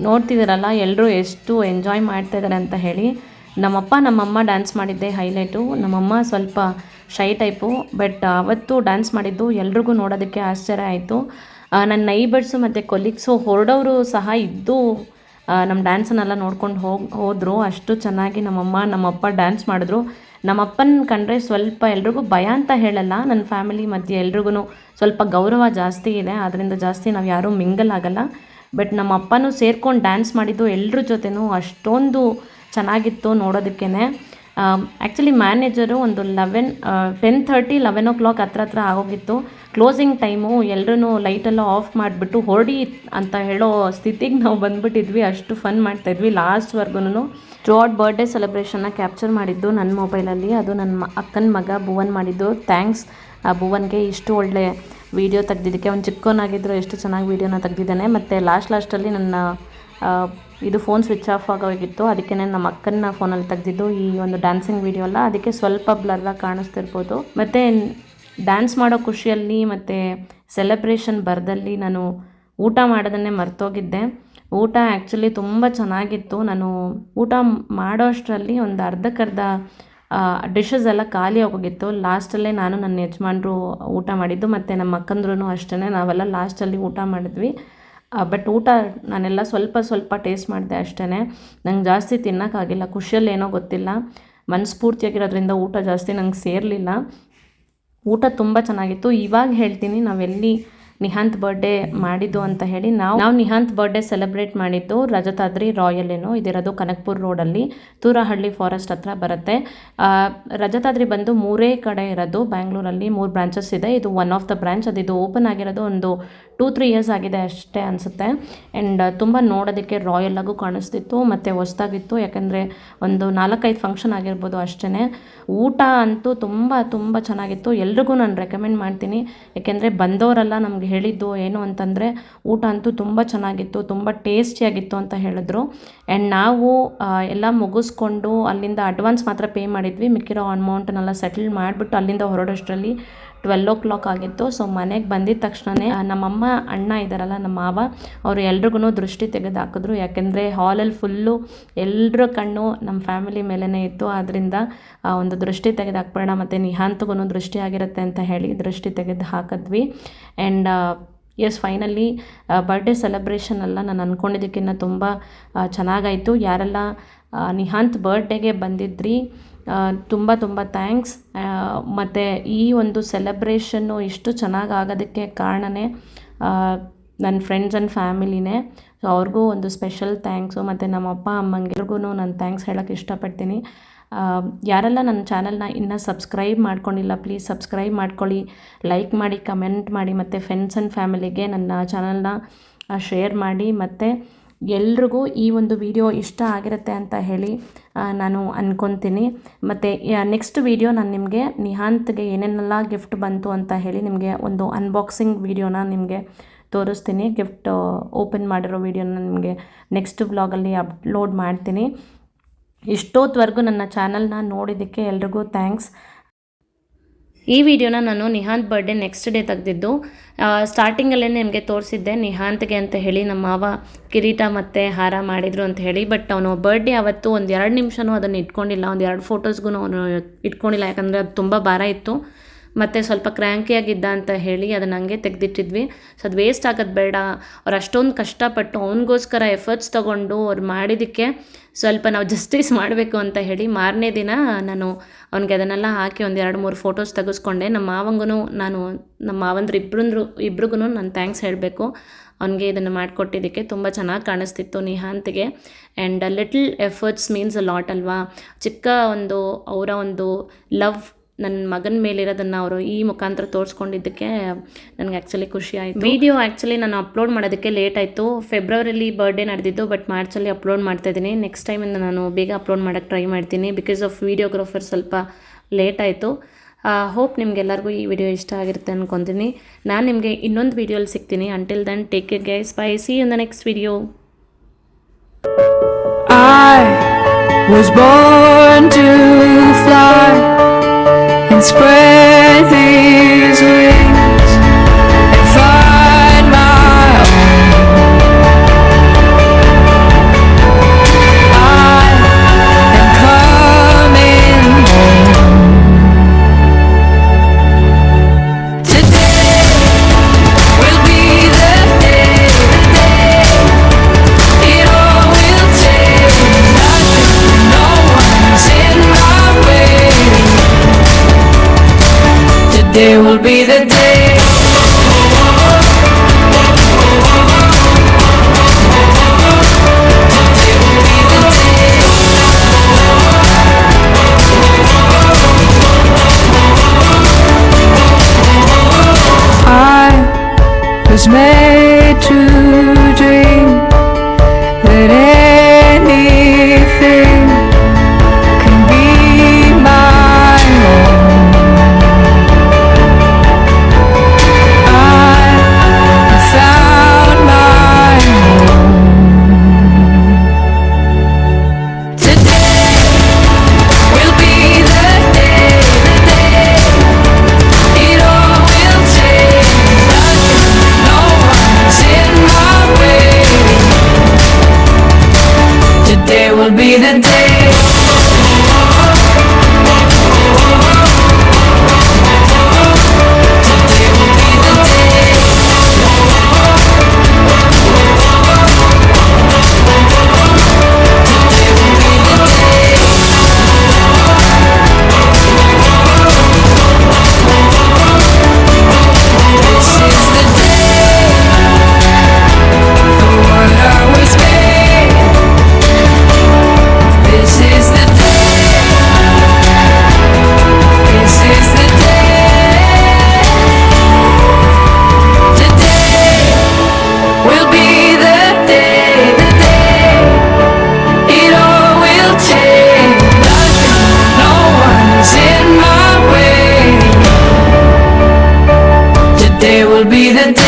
[SPEAKER 2] ನೋಡ್ತಿದ್ದೀರಲ್ಲ ಎಲ್ಲರೂ ಎಷ್ಟು ಎಂಜಾಯ್ ಮಾಡ್ತಾಯಿದ್ದಾರೆ ಅಂತ ಹೇಳಿ. ನಮ್ಮಪ್ಪ ನಮ್ಮಮ್ಮ ಡ್ಯಾನ್ಸ್ ಮಾಡಿದ್ದೆ ಹೈಲೈಟು. ನಮ್ಮಮ್ಮ ಸ್ವಲ್ಪ ಶೈ ಟೈಪು, ಬಟ್ ಅವತ್ತು ಡ್ಯಾನ್ಸ್ ಮಾಡಿದ್ದು ಎಲ್ರಿಗೂ ನೋಡೋದಕ್ಕೆ ಆಶ್ಚರ್ಯ ಆಯಿತು. ನನ್ನ ನೈಬರ್ಸು ಮತ್ತು ಕೊಲೀಗ್ಸು ಹೊರಡೋರು ಸಹ ಇದ್ದು ನಮ್ಮ ಡ್ಯಾನ್ಸನ್ನೆಲ್ಲ ನೋಡ್ಕೊಂಡು ಹೋದರು. ಅಷ್ಟು ಚೆನ್ನಾಗಿ ನಮ್ಮಮ್ಮ ನಮ್ಮಪ್ಪ ಡ್ಯಾನ್ಸ್ ಮಾಡಿದ್ರು. ನಮ್ಮಪ್ಪನ ಕಂಡ್ರೆ ಸ್ವಲ್ಪ ಎಲ್ರಿಗೂ ಭಯ ಅಂತ ಹೇಳಲ್ಲ, ನನ್ನ ಫ್ಯಾಮಿಲಿ ಮಧ್ಯೆ ಎಲ್ರಿಗೂ ಸ್ವಲ್ಪ ಗೌರವ ಜಾಸ್ತಿ ಇದೆ, ಅದರಿಂದ ಜಾಸ್ತಿ ನಾವು ಯಾರೂ ಮಿಂಗಲ್ ಆಗಲ್ಲ. ಬಟ್ ನಮ್ಮ ಅಪ್ಪನೂ ಸೇರ್ಕೊಂಡು ಡ್ಯಾನ್ಸ್ ಮಾಡಿದ್ದು ಎಲ್ಲರ ಜೊತೆನೂ ಅಷ್ಟೊಂದು ಚೆನ್ನಾಗಿತ್ತು ನೋಡೋದಕ್ಕೇ. ಆ್ಯಕ್ಚುಲಿ ಮ್ಯಾನೇಜರು ಒಂದು 10:30-11 o'clock ಹತ್ರ ಆಗೋಗಿತ್ತು ಕ್ಲೋಸಿಂಗ್ ಟೈಮು. ಎಲ್ಲರೂ ಲೈಟೆಲ್ಲ ಆಫ್ ಮಾಡಿಬಿಟ್ಟು ಹೊರಡಿ ಅಂತ ಹೇಳೋ ಸ್ಥಿತಿಗೆ ನಾವು ಬಂದುಬಿಟ್ಟಿದ್ವಿ. ಅಷ್ಟು ಫನ್ ಮಾಡ್ತಾಯಿದ್ವಿ ಲಾಸ್ಟ್ವರೆಗೂ. ಥ್ರೂಔಟ್ ಬರ್ಡೇ ಸೆಲೆಬ್ರೇಷನ್ನ ಕ್ಯಾಪ್ಚರ್ ಮಾಡಿದ್ದು ನನ್ನ ಮೊಬೈಲಲ್ಲಿ. ಅದು ನನ್ನ ಅಕ್ಕನ ಮಗ ಭುವನ್ ಮಾಡಿದ್ದು. ಥ್ಯಾಂಕ್ಸ್ ಭುವನ್ಗೆ ಇಷ್ಟು ಒಳ್ಳೆ ವೀಡಿಯೋ ತೆಗ್ದಿದ್ದಕ್ಕೆ. ಅವ್ನು ಚಿಕ್ಕವನಾಗಿದ್ದರೂ ಎಷ್ಟು ಚೆನ್ನಾಗಿ ವೀಡಿಯೋನ ತೆಗ್ದಿದ್ದಾನೆ. ಮತ್ತು ಲಾಸ್ಟಲ್ಲಿ ನನ್ನ ಇದು ಫೋನ್ ಸ್ವಿಚ್ ಆಫ್ ಆಗೋಗಿತ್ತು, ಅದಕ್ಕೆ ನಮ್ಮ ಅಕ್ಕನ ಫೋನಲ್ಲಿ ತೆಗ್ದಿದ್ದು ಈ ಒಂದು ಡ್ಯಾನ್ಸಿಂಗ್ ವೀಡಿಯೋ ಅಲ್ಲ, ಅದಕ್ಕೆ ಸ್ವಲ್ಪ ಬ್ಲರ್ರಾಗಿ ಕಾಣಿಸ್ತಿರ್ಬೋದು. ಮತ್ತು ಡ್ಯಾನ್ಸ್ ಮಾಡೋ ಖುಷಿಯಲ್ಲಿ ಮತ್ತು ಸೆಲೆಬ್ರೇಷನ್ ಬರದಲ್ಲಿ ನಾನು ಊಟ ಮಾಡೋದನ್ನೇ ಮರ್ತೋಗಿದ್ದೆ. ಊಟ ಆ್ಯಕ್ಚುಲಿ ತುಂಬ ಚೆನ್ನಾಗಿತ್ತು. ನಾನು ಊಟ ಮಾಡೋ ಅಷ್ಟರಲ್ಲಿ ಒಂದು ಅರ್ಧಕ್ಕರ್ಧ ಡಿಶಸ್ ಎಲ್ಲ ಖಾಲಿ ಆಗೋಗಿತ್ತು. ಲಾಸ್ಟಲ್ಲೇ ನಾನು ನನ್ನ ಯಜಮಾನ್ರು ಊಟ ಮಾಡಿದ್ದು, ಮತ್ತು ನಮ್ಮ ಅಕ್ಕಂದ್ರೂ ಅಷ್ಟೇ, ನಾವೆಲ್ಲ ಲಾಸ್ಟಲ್ಲಿ ಊಟ ಮಾಡಿದ್ವಿ. ಬಟ್ ಊಟ ನಾನೆಲ್ಲ ಸ್ವಲ್ಪ ಟೇಸ್ಟ್ ಮಾಡಿದೆ ಅಷ್ಟೇ. ನಂಗೆ ಜಾಸ್ತಿ ತಿನ್ನೋಕ್ಕಾಗಿಲ್ಲ, ಖುಷಿಯಲ್ಲಿ ಏನೋ ಗೊತ್ತಿಲ್ಲ, ಮನಸ್ಫೂರ್ತಿಯಾಗಿರೋದ್ರಿಂದ ಊಟ ಜಾಸ್ತಿ ನಂಗೆ ಸೇರಲಿಲ್ಲ. ಊಟ ತುಂಬ ಚೆನ್ನಾಗಿತ್ತು. ಇವಾಗ ಹೇಳ್ತೀನಿ ನಾವೆಲ್ಲಿ ನಿಹಾಂತ್ ಬರ್ಡೇ ಮಾಡಿದ್ದು ಅಂತ ಹೇಳಿ. ನಾವು ನಿಹಾಂತ್ ಬರ್ಡೇ ಸೆಲೆಬ್ರೇಟ್ ಮಾಡಿದ್ದು ರಜತಾದ್ರಿ ರಾಯಲ್ ಇದಿರೋದು ಕನಕಪುರ ರೋಡಲ್ಲಿ, ತೂರಹಳ್ಳಿ ಫಾರೆಸ್ಟ್ ಹತ್ರ ಬರುತ್ತೆ. ರಜತಾದ್ರಿ ಬಂದು 3 ಕಡೆ ಇರೋದು ಬ್ಯಾಂಗ್ಳೂರಲ್ಲಿ, 3 ಬ್ರಾಂಚಸ್ ಇದೆ. ಇದು ಒನ್ ಆಫ್ ದ ಬ್ರಾಂಚ್. ಅದು ಓಪನ್ ಆಗಿರೋದು ಒಂದು 2-3 years ಆಗಿದೆ ಅಷ್ಟೇ ಅನಿಸುತ್ತೆ. ಆ್ಯಂಡ್ ತುಂಬ ನೋಡೋದಕ್ಕೆ ರಾಯಲ್ಲಾಗೂ ಕಾಣಿಸ್ತಿತ್ತು ಮತ್ತು ಹೊಸ್ದಾಗಿತ್ತು, ಯಾಕಂದರೆ ಒಂದು 4-5 ಫಂಕ್ಷನ್ ಆಗಿರ್ಬೋದು ಅಷ್ಟೇ. ಊಟ ಅಂತೂ ತುಂಬ ಚೆನ್ನಾಗಿತ್ತು. ಎಲ್ರಿಗೂ ನಾನು ರೆಕಮೆಂಡ್ ಮಾಡ್ತೀನಿ, ಯಾಕೆಂದರೆ ಬಂದವರೆಲ್ಲ ನಮಗೆ ಹೇಳಿದ್ದು ಏನು ಅಂತಂದರೆ ಊಟ ಅಂತೂ ತುಂಬ ಚೆನ್ನಾಗಿತ್ತು, ತುಂಬ ಟೇಸ್ಟಿಯಾಗಿತ್ತು ಅಂತ ಹೇಳಿದ್ರು. ಆ್ಯಂಡ್ ನಾವು ಎಲ್ಲ ಮುಗಿಸ್ಕೊಂಡು ಅಲ್ಲಿಂದ ಅಡ್ವಾನ್ಸ್ ಮಾತ್ರ ಪೇ ಮಾಡಿದ್ವಿ, ಮಿಕ್ಕಿರೋ ಅಮೌಂಟನ್ನೆಲ್ಲ ಸೆಟಲ್ ಮಾಡಿಬಿಟ್ಟು ಅಲ್ಲಿಂದ ಹೊರಡೋಷ್ಟರಲ್ಲಿ 12 o'clock ಆಗಿತ್ತು. ಸೊ ಮನೆಗೆ ಬಂದಿದ್ದ ತಕ್ಷಣವೇ ನಮ್ಮಮ್ಮ ಅಣ್ಣ ಇದ್ದಾರಲ್ಲ ನಮ್ಮ ಮಾವ, ಅವರು ಎಲ್ರಿಗೂ ದೃಷ್ಟಿ ತೆಗೆದು ಹಾಕಿದ್ರು. ಯಾಕೆಂದರೆ ಹಾಲಲ್ಲಿ ಫುಲ್ಲು ಎಲ್ಲರ ಕಣ್ಣು ನಮ್ಮ ಫ್ಯಾಮಿಲಿ ಮೇಲೇ ಇತ್ತು. ಆದ್ದರಿಂದ ಒಂದು ದೃಷ್ಟಿ ತೆಗೆದು ಹಾಕ್ಬೇಡ, ಮತ್ತು ನಿಹಾಂತ್ಗೂ ದೃಷ್ಟಿ ಆಗಿರುತ್ತೆ ಅಂತ ಹೇಳಿ ದೃಷ್ಟಿ ತೆಗೆದು ಹಾಕಿದ್ವಿ. And yes, finally birthday celebration ಎಲ್ಲ ನಾನು ಅಂದ್ಕೊಂಡಿದ್ದಕ್ಕಿಂತ ತುಂಬ ಚೆನ್ನಾಗಾಯಿತು. ಯಾರೆಲ್ಲ ನಿಹಾಂತ್ ಬರ್ಡೇಗೆ ಬಂದಿದ್ರಿ. ತುಂಬ ತುಂಬ ಥ್ಯಾಂಕ್ಸ್. ಮತ್ತು ಈ ಒಂದು ಸೆಲೆಬ್ರೇಷನ್ನು ಇಷ್ಟು ಚೆನ್ನಾಗಿ ಆಗೋದಕ್ಕೆ ಕಾರಣನೇ ನನ್ನ ಫ್ರೆಂಡ್ಸ್ ಆ್ಯಂಡ್ ಫ್ಯಾಮಿಲಿನೇ. ಸೊ ಅವ್ರಿಗೂ ಒಂದು ಸ್ಪೆಷಲ್ ಥ್ಯಾಂಕ್ಸು. ಮತ್ತು ನಮ್ಮ ಅಪ್ಪ ಅಮ್ಮಂಗೆಲ್ರಿಗೂ ನಾನು ಥ್ಯಾಂಕ್ಸ್ ಹೇಳೋಕ್ಕೆ ಇಷ್ಟಪಡ್ತೀನಿ. ಯಾರೆಲ್ಲ ನನ್ನ ಚಾನಲ್ನ ಇನ್ನೂ ಸಬ್ಸ್ಕ್ರೈಬ್ ಮಾಡ್ಕೊಂಡಿಲ್ಲ, ಪ್ಲೀಸ್ ಸಬ್ಸ್ಕ್ರೈಬ್ ಮಾಡ್ಕೊಳ್ಳಿ, ಲೈಕ್ ಮಾಡಿ, ಕಮೆಂಟ್ ಮಾಡಿ, ಮತ್ತು ಫ್ರೆಂಡ್ಸ್ ಆ್ಯಂಡ್ ಫ್ಯಾಮಿಲಿಗೆ ನನ್ನ ಚಾನಲ್ನ ಶೇರ್ ಮಾಡಿ. ಮತ್ತು ಎಲ್ರಿಗೂ ಈ ಒಂದು ವಿಡಿಯೋ ಇಷ್ಟ ಆಗಿರುತ್ತೆ ಅಂತ ಹೇಳಿ ನಾನು ಅಂದ್ಕೊತೀನಿ. ಮತ್ತು ನೆಕ್ಸ್ಟ್ ವಿಡಿಯೋ ನಾನು ನಿಮಗೆ ನಿಹಾಂತ್ಗೆ ಏನೇನೆಲ್ಲ ಗಿಫ್ಟ್ ಬಂತು ಅಂತ ಹೇಳಿ ನಿಮಗೆ ಒಂದು ಅನ್ಬಾಕ್ಸಿಂಗ್ ವಿಡಿಯೋನ ನಿಮಗೆ ತೋರಿಸ್ತೀನಿ. ಗಿಫ್ಟ್ ಓಪನ್ ಮಾಡಿರೋ ವಿಡಿಯೋನ ನಿಮಗೆ ನೆಕ್ಸ್ಟ್ ವ್ಲಾಗಲ್ಲಿ ಅಪ್ಲೋಡ್ ಮಾಡ್ತೀನಿ. ಇಷ್ಟೊತ್ತವರೆಗೂ ನನ್ನ ಚಾನಲ್ನ ನೋಡಿದ್ದಕ್ಕೆ ಎಲ್ರಿಗೂ ಥ್ಯಾಂಕ್ಸ್. ಈ ವಿಡಿಯೋನ ನಾನು ನಿಹಾಂತ್ ಬರ್ಡೇ ನೆಕ್ಸ್ಟ್ ಡೇ ತೆಗೆದಿದ್ದು. ಸ್ಟಾರ್ಟಿಂಗಲ್ಲೇ ನಿಮಗೆ ತೋರಿಸಿದ್ದೆ ನಿಹಾಂತ್ಗೆ ಅಂತ ಹೇಳಿ ನಮ್ಮ ಮಾವ ಕಿರೀಟ ಮತ್ತು ಹಾರ ಮಾಡಿದರು ಅಂತ ಹೇಳಿ. ಬಟ್ ಅವನು ಬರ್ಡೇ ಅವತ್ತು ಒಂದು 2 ನಿಮಿಷನೂ ಅದನ್ನು ಇಟ್ಕೊಂಡಿಲ್ಲ, ಒಂದು 2 ಫೋಟೋಸ್ಗೂ ಅವನು ಇಟ್ಕೊಂಡಿಲ್ಲ. ಯಾಕಂದರೆ ಅದು ತುಂಬ ಭಾರ ಇತ್ತು ಮತ್ತು ಸ್ವಲ್ಪ ಕ್ರ್ಯಾಂಕಿಯಾಗಿದ್ದ ಅಂತ ಹೇಳಿ ಅದನ್ನು ಹಂಗೆ ತೆಗೆದಿಟ್ಟಿದ್ವಿ. ಸೊ ಅದು ವೇಸ್ಟ್ ಆಗೋದು ಬೇಡ, ಅವ್ರು ಅಷ್ಟೊಂದು ಕಷ್ಟಪಟ್ಟು ಅವನಿಗೋಸ್ಕರ ಎಫರ್ಟ್ಸ್ ತೊಗೊಂಡು ಅವ್ರು ಮಾಡಿದ್ದಕ್ಕೆ ಸ್ವಲ್ಪ ನಾವು ಜಸ್ಟಿಸ್ ಮಾಡಬೇಕು ಅಂತ ಹೇಳಿ ಮಾರನೇ ದಿನ ನಾನು ಅವ್ನಿಗೆ ಅದನ್ನೆಲ್ಲ ಹಾಕಿ ಒಂದು 2-3 ಫೋಟೋಸ್ ತೆಗೆಸ್ಕೊಂಡೆ. ನಮ್ಮ ಮಾವಂಗೂ ನಮ್ಮ ಮಾವಂದ್ರು ಇಬ್ರಿಗೂ ನಾನು ಥ್ಯಾಂಕ್ಸ್ ಹೇಳಬೇಕು. ಅವನಿಗೆ ಇದನ್ನು ಮಾಡಿಕೊಟ್ಟಿದ್ದಕ್ಕೆ ತುಂಬ ಚೆನ್ನಾಗಿ ಕಾಣಿಸ್ತಿತ್ತು ನಿಹಾಂತ್ಗೆ. And little efforts means a lot ಅಲ್ವಾ. ಚಿಕ್ಕ ಒಂದು ಅವರ ಒಂದು ಲವ್ ನನ್ನ ಮಗನ ಮೇಲಿರೋದನ್ನು ಅವರು ಈ ಮುಖಾಂತರ ತೋರಿಸ್ಕೊಂಡಿದ್ದಕ್ಕೆ ನನಗೆ ಆ್ಯಕ್ಚುಲಿ ಖುಷಿ ಆಯಿತು. ವಿಡಿಯೋ ಆ್ಯಕ್ಚುಲಿ ನಾನು ಅಪ್ಲೋಡ್ ಮಾಡೋದಕ್ಕೆ ಲೇಟ್ ಆಯಿತು. ಫೆಬ್ರವರಿಲಿ ಬರ್ಡೇ ನಡೆದಿದ್ದು, ಬಟ್ ಮಾರ್ಚಲ್ಲಿ ಅಪ್ಲೋಡ್ ಮಾಡ್ತಾಯಿದ್ದೀನಿ. ನೆಕ್ಸ್ಟ್ ಟೈಮಿಂದ ನಾನು ಬೇಗ ಅಪ್ಲೋಡ್ ಮಾಡೋಕ್ಕೆ ಟ್ರೈ ಮಾಡ್ತೀನಿ. ಬಿಕಾಸ್ ಆಫ್ ವೀಡಿಯೋಗ್ರಾಫರ್ ಸ್ವಲ್ಪ ಲೇಟ್ ಆಯಿತು. ಹೋಪ್ ನಿಮಗೆಲ್ಲರಿಗೂ ಈ ವಿಡಿಯೋ ಇಷ್ಟ ಆಗಿರುತ್ತೆ ಅಂದ್ಕೊತೀನಿ. ನಾನು ನಿಮಗೆ ಇನ್ನೊಂದು ವೀಡಿಯೋಲಿ ಸಿಗ್ತೀನಿ. Until then take care guys, bye, see you in the next video.
[SPEAKER 6] I was born to fly and spread these wings and find my own. I am coming home. Today will be the day, it all will change. Nothing, no one's in my way. Today will be the day. Today will be the day. I was made to dream that anything can be my own. Found my home. Today will be the day, it all will change. Nothing, no one's in my way. Today will be the day. Today will be the day.